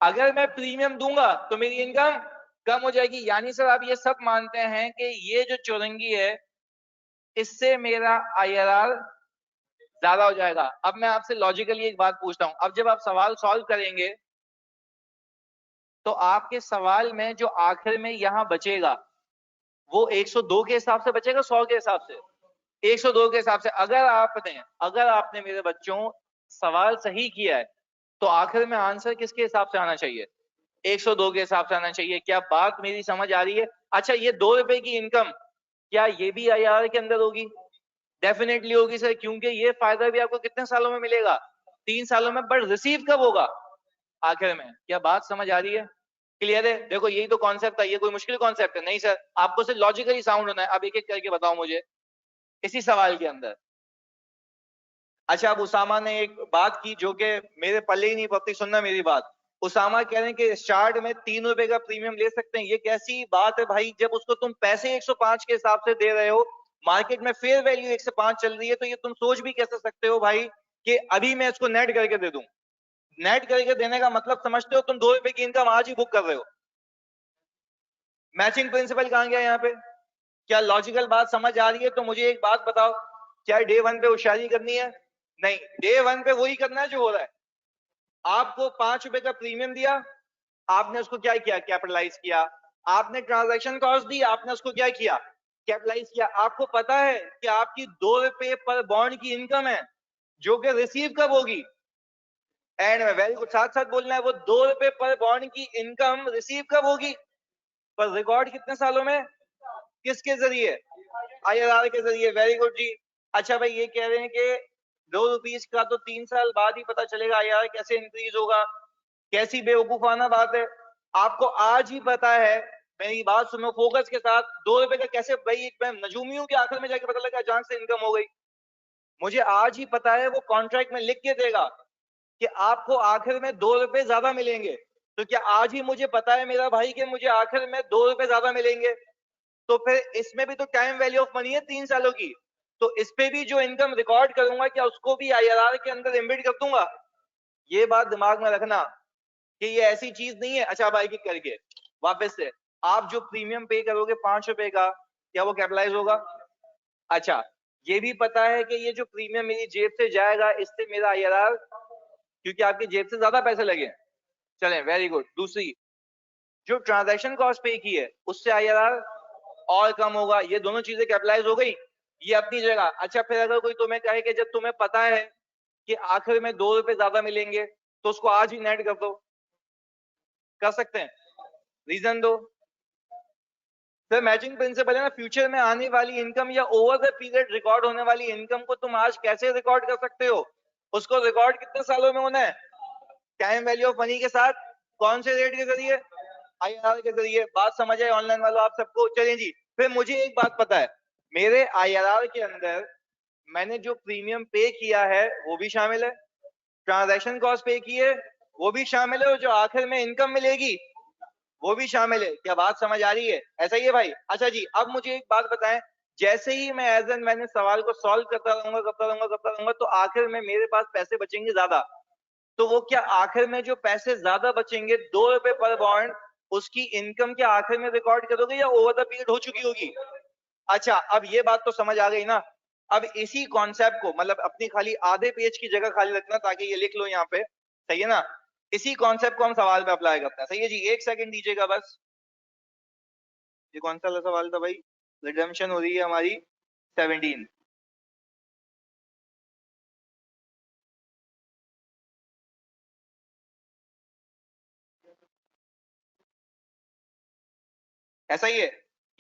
अगर मैं प्रीमियम दूंगा तो मेरी इनकम कम हो जाएगी। यानी सर आप ये सब मानते हैं कि ये जो चौरंगी है, इससे मेरा आईआरआर ज्यादा हो जाएगा। अब मैं आपसे लॉजिकली एक बात पूछता हूं, अब जब आप सवाल सॉल्व करेंगे तो आपके सवाल में जो आखिर में यहां बचेगा वो 102 के हिसाब से बचेगा, 100 के हिसाब से? 102 के हिसाब से। अगर आपने मेरे बच्चों सवाल सही किया है तो आखिर में आंसर किसके हिसाब से आना चाहिए? 102 के हिसाब से आना चाहिए। क्या बात मेरी समझ आ रही है? अच्छा, ये 2 रुपए की इनकम, क्या ये भी आईआरआर के अंदर होगी? डेफिनेटली होगी सर, क्योंकि ये फायदा भी आपको कितने सालों में मिलेगा? 3 सालों में। बट रिसीव कब होगा? आखिर में। क्या बात समझ आ रही है? क्लियर है? देखो यही तो कॉन्सेप्ट है, ये कोई मुश्किल कॉन्सेप्ट है नहीं सर, आपको सिर्फ लॉजिकली साउंड होना है। अब एक एक करके बताओ मुझे इसी सवाल के अंदर। अच्छा, अब उसामा ने एक बात की जो कि मेरे पल्ले ही नहीं पड़ती, सुनना मेरी बात। उसामा कह रहे हैं कि स्टार्ट में 3 रुपए का प्रीमियम ले सकते हैं। ये कैसी बात है भाई, जब उसको तुम पैसे 105 के हिसाब से दे रहे हो, मार्केट में फेयर वैल्यू 105 चल रही है, तो ये तुम सोच भी कैसे सकते हो भाई कि अभी मैं इसको नेट करके दे दूं? नेट करके देने का मतलब समझते हो? तुम 2 रुपए की इनकम आज ही बुक कर रहे हो। मैचिंग प्रिंसिपल कहां गया यहाँ पे? क्या लॉजिकल बात समझ आ रही है? तो मुझे एक बात बताओ, क्या डे वन पे होशियारी करनी है? नहीं, डे वन पे वही करना है जो हो रहा है। आपको ₹5 का प्रीमियम दिया, आपने उसको क्या किया? कैपिटलाइज किया। आपने ट्रांजैक्शन कॉस्ट दी, आपने उसको क्या किया? कैपिटलाइज किया। आपको पता है कि आपकी ₹2 पर बॉन्ड की इनकम है, जो कि रिसीव कब होगी? एंड में। वेरी गुड, साथ साथ बोलना है, वो ₹2 पर बॉन्ड की इनकम रिसीव कब होगी? पर रिकॉर्ड कितने सालों में? किसके जरिए? IRR के जरिए। वेरी गुड जी। अच्छा भाई, ये कह रहे हैं कि ₹2 का तो 3 साल बाद ही पता चलेगा IRR कैसे इंक्रीज होगा। कैसी बेवकूफाना बात है। आपको आज ही पता है, मेरी बात सुनो फोकस के साथ, ₹2 का कैसे? भाई मैं नजूमी हूं कि आखिर में जाके पता लगा अचानक से इनकम हो गई? मुझे आज ही पता है, वो कॉन्ट्रैक्ट में लिख के देगा कि आपको आखिर में ₹2 ज्यादा मिलेंगे। तो क्या आज ही मुझे पता है मेरा भाई कि मुझे आखिर में ₹2 ज्यादा मिलेंगे? तो फिर इसमें भी तो टाइम वैल्यू ऑफ मनी है 3 सालों की। तो इस पे भी जो इनकम रिकॉर्ड करूंगा, क्या उसको भी IRR के अंदर एम्बेड कर दूंगा? ये बात दिमाग में रखना कि ये ऐसी चीज नहीं है। अच्छा भाई, की करके वापस से आप जो प्रीमियम पे करोगे ₹5 का, क्या वो कैपिटलाइज होगा? अच्छा, ये भी पता है कि ये जो प्रीमियम मेरी जेब से जाएगा, इससे मेरा IRR, क्योंकि आपकी जेब से ज्यादा पैसे लगे। चलें, वेरी गुड। दूसरी, जो ट्रांजैक्शन कॉस्ट पे की है, उससे IRR और कम होगा। ये दोनों चीजें कैपिटलाइज हो गई, ये अपनी जगह। अच्छा, फिर अगर कोई तुम्हें कहे कि जब तुम्हें पता है कि आखिर में ₹2 ज्यादा मिलेंगे, तो उसको आज ही नेट कर दो, कर सकते हैं? रीजन दो। सर, मैचिंग प्रिंसिपल है ना, फ्यूचर में आने वाली इनकम या ओवर द पीरियड रिकॉर्ड होने वाली इनकम को तुम आज कैसे रिकॉर्ड कर सकते हो? उसको रिकॉर्ड कितने सालों में होना है? टाइम वैल्यू ऑफ मनी के साथ। कौन से रेट के जरिए? IRR के जरिए। बात समझ आए ऑनलाइन वालों आप सबको? चलिए जी। फिर मुझे एक बात पता है, मेरे IRR के अंदर मैंने जो प्रीमियम पे किया है वो भी शामिल है, ट्रांजैक्शन कॉस्ट पे की है वो भी शामिल है, और जो आखिर में इनकम मिलेगी वो भी शामिल है। क्या बात समझ आ रही है? ऐसा ही है भाई? अच्छा जी, अब मुझे एक बात बताएं, जैसे ही मैं एज एन मैंने सवाल को सॉल्व करता रहूंगा, तो आखिर में मेरे पास पैसे बचेंगे ज्यादा। तो वो क्या आखिर में जो पैसे ज्यादा बचेंगे ₹2 पर बॉन्ड, उसकी इनकम के आखिर में रिकॉर्ड करोगे या ओवर द पीरियड हो चुकी होगी? अच्छा, अब ये बात तो समझ आ गई ना। अब इसी कॉन्सेप्ट को, मतलब अपनी खाली आधे पेज की जगह खाली रखना, ताकि ये लिख लो यहाँ पे, सही है ना? इसी कॉन्सेप्ट को हम सवाल पे अप्लाई करते हैं। सही है जी, एक सेकंड दीजिएगा बस। ये कौन सा सवाल था भाई? रिडेम्पशन हो रही है हमारी 17। ऐसा ही है।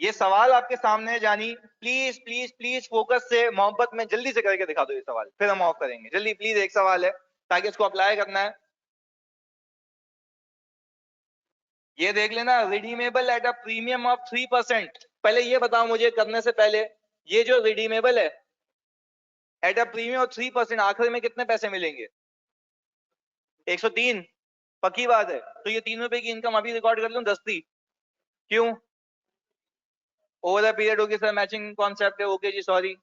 ये सवाल आपके सामने है जानी, प्लीज प्लीज प्लीज फोकस से मोहब्बत में जल्दी से करके दिखा दो ये सवाल, फिर हम ऑफ करेंगे। जल्दी प्लीज, एक सवाल है ताकि इसको अप्लाई करना है। ये देख लेना, redeemable at a premium of 3%। पहले ये बताओ मुझे करने से पहले, ये जो रिडीमेबल है एट अ प्रीमियम ऑफ 3%, आखिर में कितने पैसे मिलेंगे? 103। पक्की बात है? तो ये ₹3 की इनकम अभी रिकॉर्ड कर लूं 10 थी? क्यों? ओवर द पीरियड होगी सर, मैचिंग कॉन्सेप्ट है। ओके जी, सॉरी।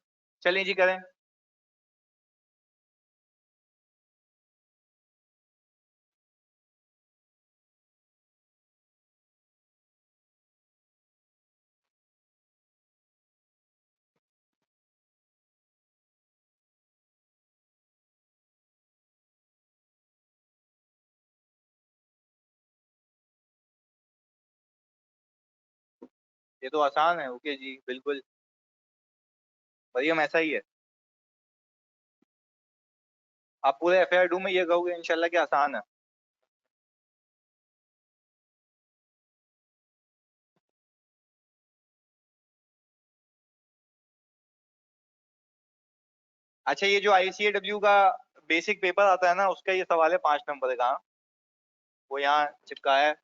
चलिए जी, करें। ये तो आसान है। ओके जी, बिल्कुल। भैया ऐसा ही है। आप पूरे FIR2 में ये कहोगे इंशाल्लाह कि आसान है। अच्छा, ये जो ICAW का बेसिक पेपर आता है ना, उसका ये सवाल है 5 नंबर का। वो यहाँ चिपकाया है।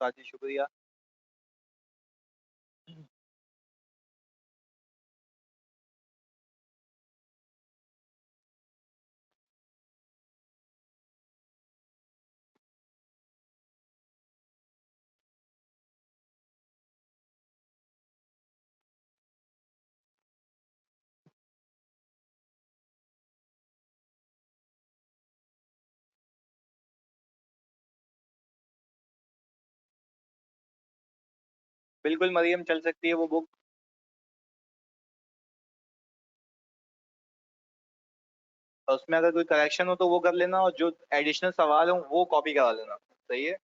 साजी, शुक्रिया। बिल्कुल मरियम, चल सकती है वो बुक। और उसमें अगर कोई करेक्शन हो तो वो कर लेना, और जो एडिशनल सवाल हो वो कॉपी करा लेना। सही है।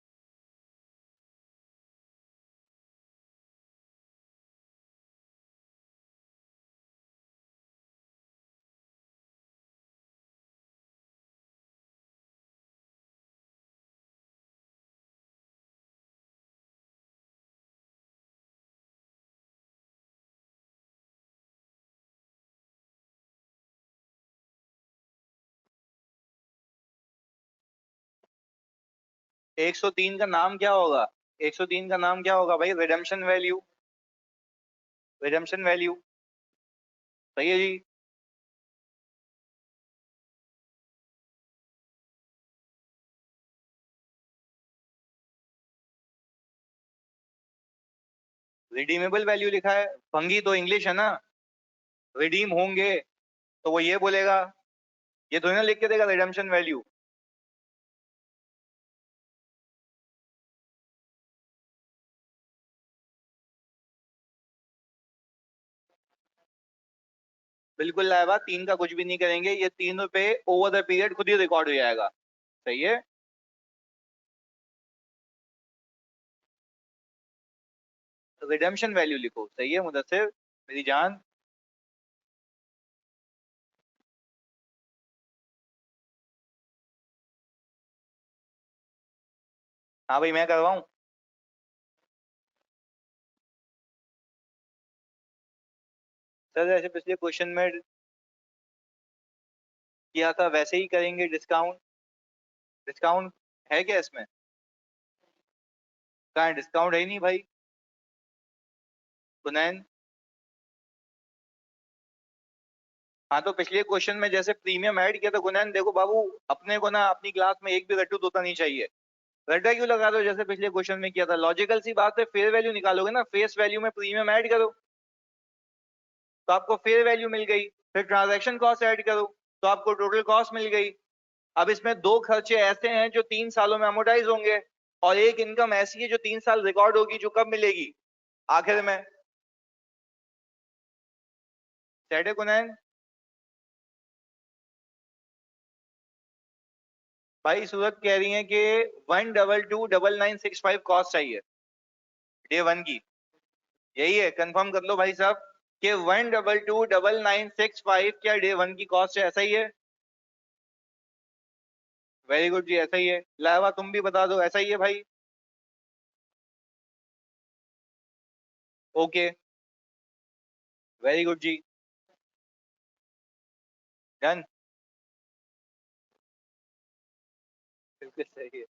103 का नाम क्या होगा? 103 का नाम क्या होगा भाई? Redemption value. Redemption value. सही है जी। रिडीमेबल वैल्यू लिखा है, फंगी तो इंग्लिश है ना। रिडीम होंगे तो वो ये बोलेगा, ये थोड़ी ना लिख के देगा रिडेम्पशन वैल्यू। बिल्कुल लाइबा, 3 का कुछ भी नहीं करेंगे, ये 3 रुपए ओवर द पीरियड खुद ही रिकॉर्ड हो जाएगा। सही है। रिडेम्पशन वैल्यू लिखो। सही है मुदस्सिर, मेरी जान। हाँ भाई, मैं करवाऊँ? सर ऐसे पिछले क्वेश्चन में किया था वैसे ही करेंगे। डिस्काउंट, डिस्काउंट है क्या इसमें? कहाँ डिस्काउंट है ही नहीं भाई। गुनैन। हाँ तो पिछले क्वेश्चन में जैसे प्रीमियम ऐड किया था गुनैन, देखो बाबू, अपने को ना अपनी क्लास में एक भी रट्टू तोता नहीं चाहिए। रट्टा क्यों लगा दो जैसे पिछले क्वेश्चन में किया था? लॉजिकल सी बात है, फेयर वैल्यू निकालोगे ना, फेस वैल्यू में प्रीमियम ऐड करो तो आपको फेयर वैल्यू मिल गई। फिर ट्रांजैक्शन कॉस्ट ऐड करो तो आपको टोटल कॉस्ट मिल गई। अब इसमें दो खर्चे ऐसे हैं जो 3 सालों में अमोटाइज होंगे, और एक इनकम ऐसी है जो 3 साल रिकॉर्ड होगी, जो कब मिलेगी? आखिर में। सेट है कुनैन? भाई सूरत कह रही है कि 1229965 कॉस्ट चाहिए डे वन की। यही है, कंफर्म कर लो भाई साहब कि 1229965 क्या डे वन की कॉस्ट है? ऐसा ही है। वेरी गुड जी, ऐसा ही है। लावा तुम भी बता दो, ऐसा ही है भाई। ओके। वेरी गुड जी। डन। बिल्कुल सही है।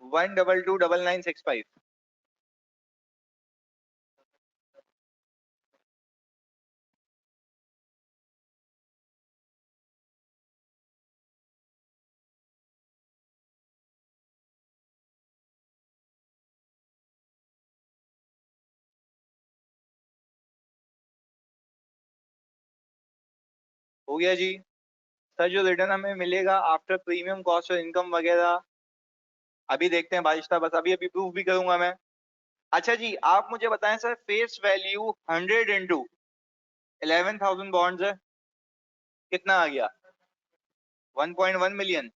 1229965। हो गया जी। सर जो रिटर्न हमें मिलेगा आफ्टर प्रीमियम कॉस्ट और इनकम वगैरह, अभी देखते हैं बारिश था, बस अभी अभी प्रूफ भी करूंगा मैं। अच्छा जी, आप मुझे बताएं sir, face value 100 into 11,000 bonds है, कितना आ गया? 1.1 मिलियन।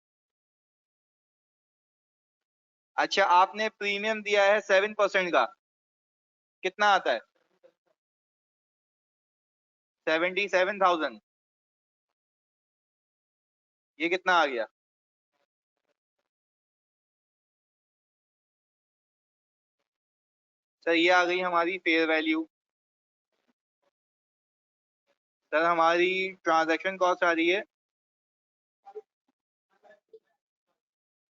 अच्छा, आपने प्रीमियम दिया है 7% का, कितना आता है? 77,000। ये कितना आ गया? सर ये आ गई हमारी फेयर वैल्यू। सर हमारी ट्रांजैक्शन कॉस्ट आ रही है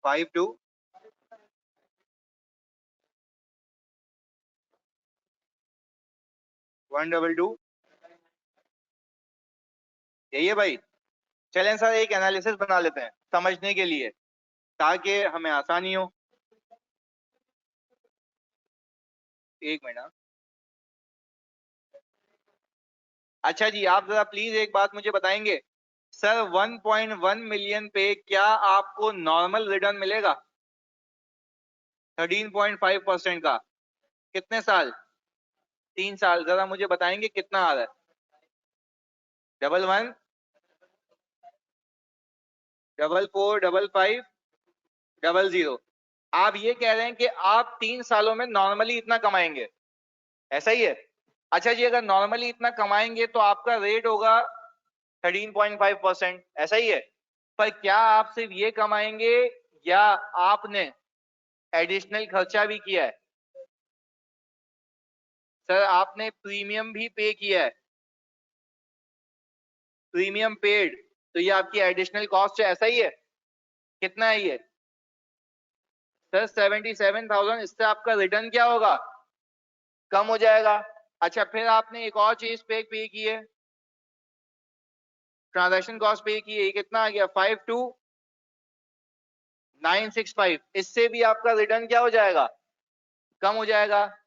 52,122। यही है भाई। चलें सर एक एनालिसिस बना लेते हैं समझने के लिए, ताकि हमें आसानी हो। एक मिनट। अच्छा जी, आप जरा प्लीज एक बात मुझे बताएंगे, सर 1.1 मिलियन पे क्या आपको नॉर्मल रिटर्न मिलेगा? 13.5% का कितने साल? 3 साल। जरा मुझे बताएंगे कितना आ रहा है? 11 44 55 00। आप ये कह रहे हैं कि आप 3 सालों में नॉर्मली इतना कमाएंगे, ऐसा ही है? अच्छा जी, अगर नॉर्मली इतना कमाएंगे तो आपका रेट होगा 13.5%, ऐसा ही है? पर क्या आप सिर्फ ये कमाएंगे या आपने एडिशनल खर्चा भी किया है? सर आपने प्रीमियम भी पे किया है, प्रीमियम पेड, तो ये आपकी एडिशनल कॉस्ट है, ऐसा ही है? कितना है ये? सर 77,000। इससे आपका रिटर्न क्या होगा? कम हो जाएगा। अच्छा, फिर आपने एक और चीज पे की है, ट्रांजैक्शन कॉस्ट पे की है, ये कितना आ गया? 52,965। इससे भी आपका रिटर्न क्या हो जाएगा? कम हो जाएगा,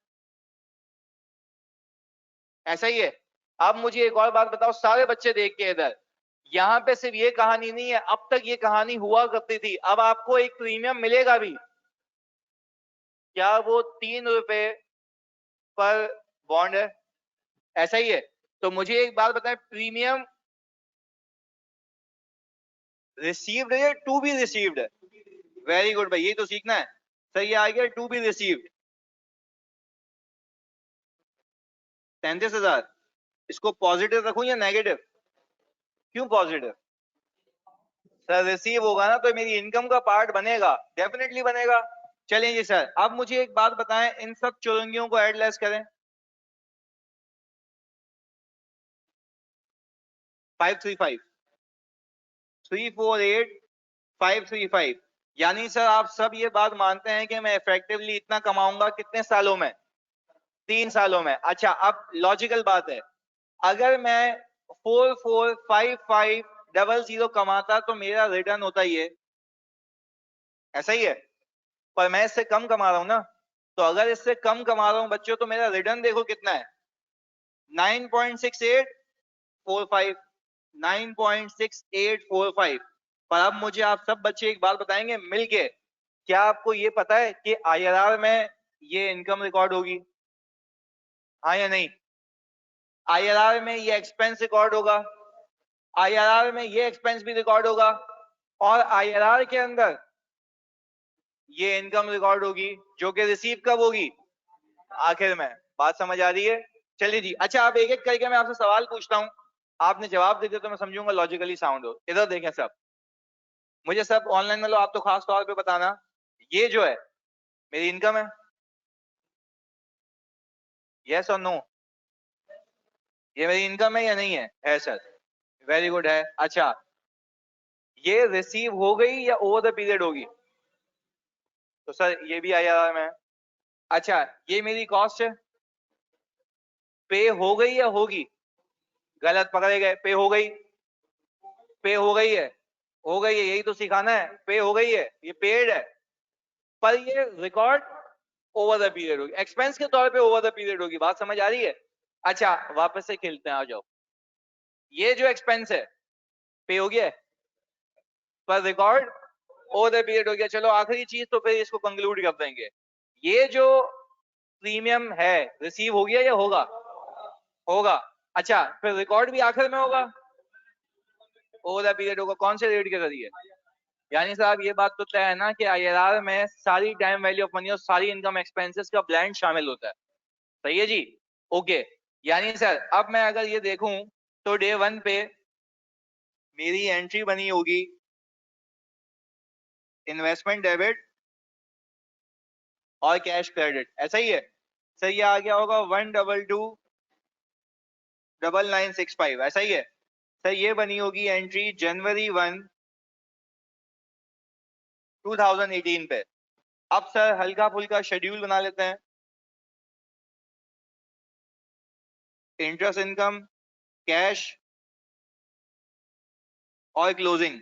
ऐसा ही है? अब मुझे एक और बात बताओ, सारे बच्चे देख के इधर, यहाँ पे सिर्फ ये कहानी नहीं है, अब तक ये कहानी हुआ करती थी, अब आपको एक प्रीमियम मिलेगा भी। क्या वो 3 रुपए पर बॉन्ड है, ऐसा ही है? तो मुझे एक बात बताएं, प्रीमियम रिसीव्ड है, टू बी रिसीव्ड है? वेरी गुड भाई, ये तो सीखना है। सही आ गया, टू बी रिसीव्ड। 33,000। इसको पॉजिटिव रखूं या नेगेटिव? क्यों पॉजिटिव? सर रिसीव होगा ना तो मेरी इनकम का पार्ट बनेगा, डेफिनेटली बनेगा। चलिए जी सर, अब मुझे एक बात बताएं, इन सब चुरंगियों को ऐड लेस करें। 535 348 535। यानी सर आप सब ये बात मानते हैं कि मैं इफेक्टिवली इतना कमाऊंगा कितने सालों में? 3 सालों में। अच्छा, अब लॉजिकल बात है, अगर मैं 445500 कमाता तो मेरा रिटर्न होता ये, ऐसा ही है? पर मैं इससे कम कमा रहा हूं ना, तो अगर इससे कम कमा रहा हूं बच्चों, तो मेरा रिटर्न देखो कितना है, 9.6845। 9.6845। पर अब मुझे आप सब बच्चे एक बात बताएंगे मिलके, क्या आपको ये पता है कि आईआरआर में ये इनकम रिकॉर्ड होगी, हाँ या नहीं? आईआरआर में ये एक्सपेंस रिकॉर्ड होगा, आईआरआर में ये एक्सपेंस भी रिकॉर्ड होगा, और आईआरआर के अंदर ये इनकम रिकॉर्ड होगी, जो कि रिसीव कब होगी? आखिर में। बात समझ आ रही है? चलिए जी। अच्छा, आप एक एक करके मैं आपसे सवाल पूछता हूं, आपने जवाब देते तो मैं समझूंगा लॉजिकली साउंड हो। इधर देखें सब, मुझे सब ऑनलाइन में लो, आप तो खास तौर पे बताना, ये जो है मेरी इनकम है, यस और नो? ये मेरी इनकम है या नहीं है? है सर। वेरी गुड, है। अच्छा, ये रिसीव हो गई या ओवर द पीरियड होगी? तो सर ये भी आईआरआर में है। अच्छा, ये मेरी कॉस्ट है, पे हो गई या होगी? गलत पकड़े गए, पे हो गई, पे हो गई है, हो गई है, यही तो सिखाना है, पे हो गई है, ये पेड है। पर ये रिकॉर्ड ओवर द पीरियड होगी, एक्सपेंस के तौर पे ओवर द पीरियड होगी। बात समझ आ रही है? अच्छा, वापस से खेलते हैं, आ जाओ। ये जो एक्सपेंस है पे हो गया है, पर रिकॉर्ड ओवर द पीरियड हो गया। चलो आखिरी चीज, तो फिर इसको कंक्लूड कर देंगे, ये जो प्रीमियम है रिसीव हो गया या होगा? होगा। अच्छा, फिर रिकॉर्ड भी आखिर में होगा, ओवर द पीरियड होगा। कौन से रेट के जरिए? यानी साहब ये बात तो तय है ना कि आईआरआर में सारी टाइम वैल्यू ऑफ मनी और सारी इनकम एक्सपेंसेस का ब्लेंड शामिल होता है। सही है जी? ओके। यानी सर अब मैं अगर ये देखूं, तो डे 1 पे मेरी एंट्री बनी होगी इन्वेस्टमेंट डेबिट और कैश क्रेडिट, ऐसा ही है? सर ये आ गया होगा 122,9965, ऐसा ही है? सर ये बनी होगी एंट्री January 1 2018 पे। अब सर हल्का फुल्का शेड्यूल बना लेते हैं, इंटरेस्ट इनकम, कैश और क्लोजिंग।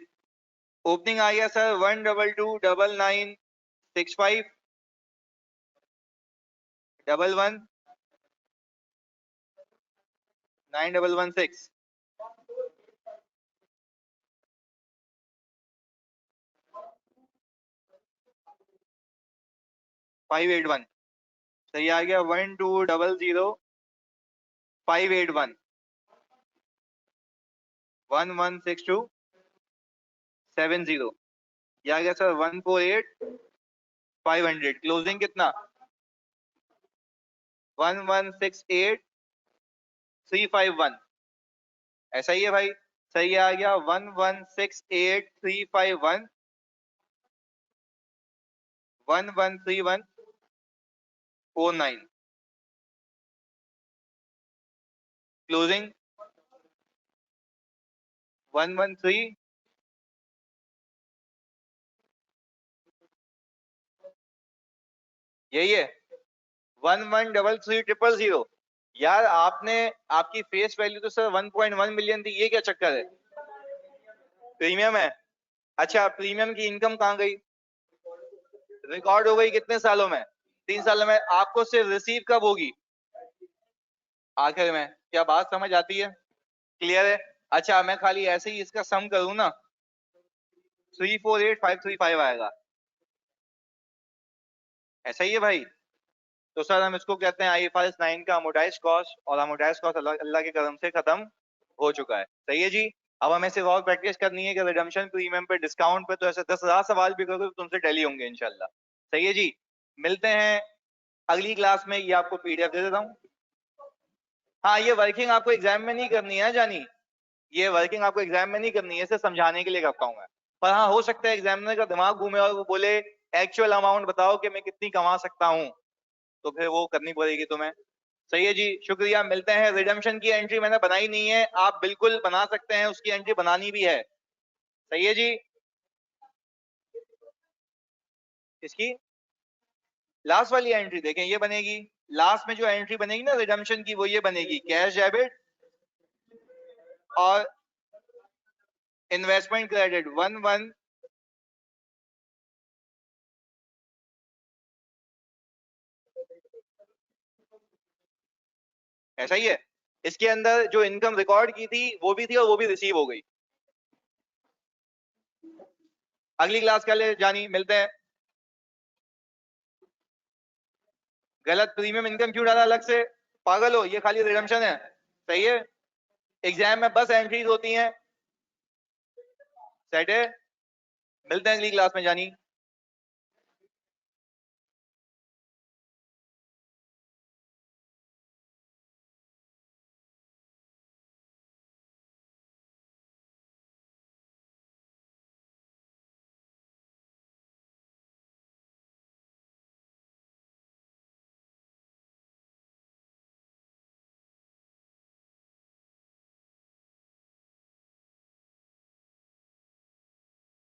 ओपनिंग आ गया सर 122,9965, 11,9,116। 581 सही आ गया। 1200581 116270 ये आ गया सर 148500। क्लोजिंग कितना 1168351 ऐसा ही है भाई। सही आ गया 1168351 113149 क्लोजिंग 113 यही है 113300। यार आपने आपकी फेस वैल्यू तो सर 1.1 मिलियन थी, ये क्या चक्कर है? प्रीमियम है। अच्छा प्रीमियम की इनकम कहाँ गई? रिकॉर्ड हो गई कितने सालों में? 3 सालों में। आपको सिर्फ रिसीव कब होगी? आखिर में। क्या बात समझ आती है? क्लियर है? अच्छा मैं खाली ऐसे ही इसका सम करूं ना 348535 आएगा। ऐसा ही है भाई। तो सर हम इसको कहते हैं IFRS 9 का अमोर्टाइज्ड कॉस्ट, और अमोर्टाइज्ड कॉस्ट अल्लाह के करम से खत्म हो चुका है। सही है जी। अब हमें सिर्फ और प्रैक्टिस करनी है कि रिडम्पशन प्रीमियम पे डिस्काउंट पे तो ऐसे 10,000 सवाल भी करोगे तो तुमसे टैली होंगे इंशाल्लाह। सही है जी। मिलते हैं अगली क्लास में। ये आपको PDF दे देता हूँ। हाँ ये वर्किंग आपको एग्जाम में नहीं करनी है जानी, ये वर्किंग आपको एग्जाम में नहीं करनी है, इसे समझाने के लिए करता हूँ मैं। पर हाँ हो सकता है एग्जामिनर का दिमाग घूमे और वो बोले एक्चुअल अमाउंट बताओ कि मैं कितनी कमा सकता हूँ, तो फिर वो करनी पड़ेगी तुम्हें। सही है जी। शुक्रिया। मिलते हैं। रिडम्पशन की एंट्री मैंने बनाई नहीं है, आप बिल्कुल बना सकते हैं, उसकी एंट्री बनानी भी है। सही है जी। इसकी लास्ट वाली एंट्री देखें, ये बनेगी। लास्ट में जो एंट्री बनेगी ना रिडम्पशन की, वो ये बनेगी कैश डेबिट और इन्वेस्टमेंट क्रेडिट 11 ऐसा ही है। इसके अंदर जो इनकम रिकॉर्ड की थी वो भी थी और वो भी रिसीव हो गई। अगली क्लास के लिए जानी मिलते हैं। गलत प्रीमियम इनकम क्यों डाला अलग से? पागल हो, ये खाली रिडम्पशन है। सही है। एग्जाम में बस एंट्रीज होती हैं। सेट है। मिलते हैं अगली क्लास में जानी।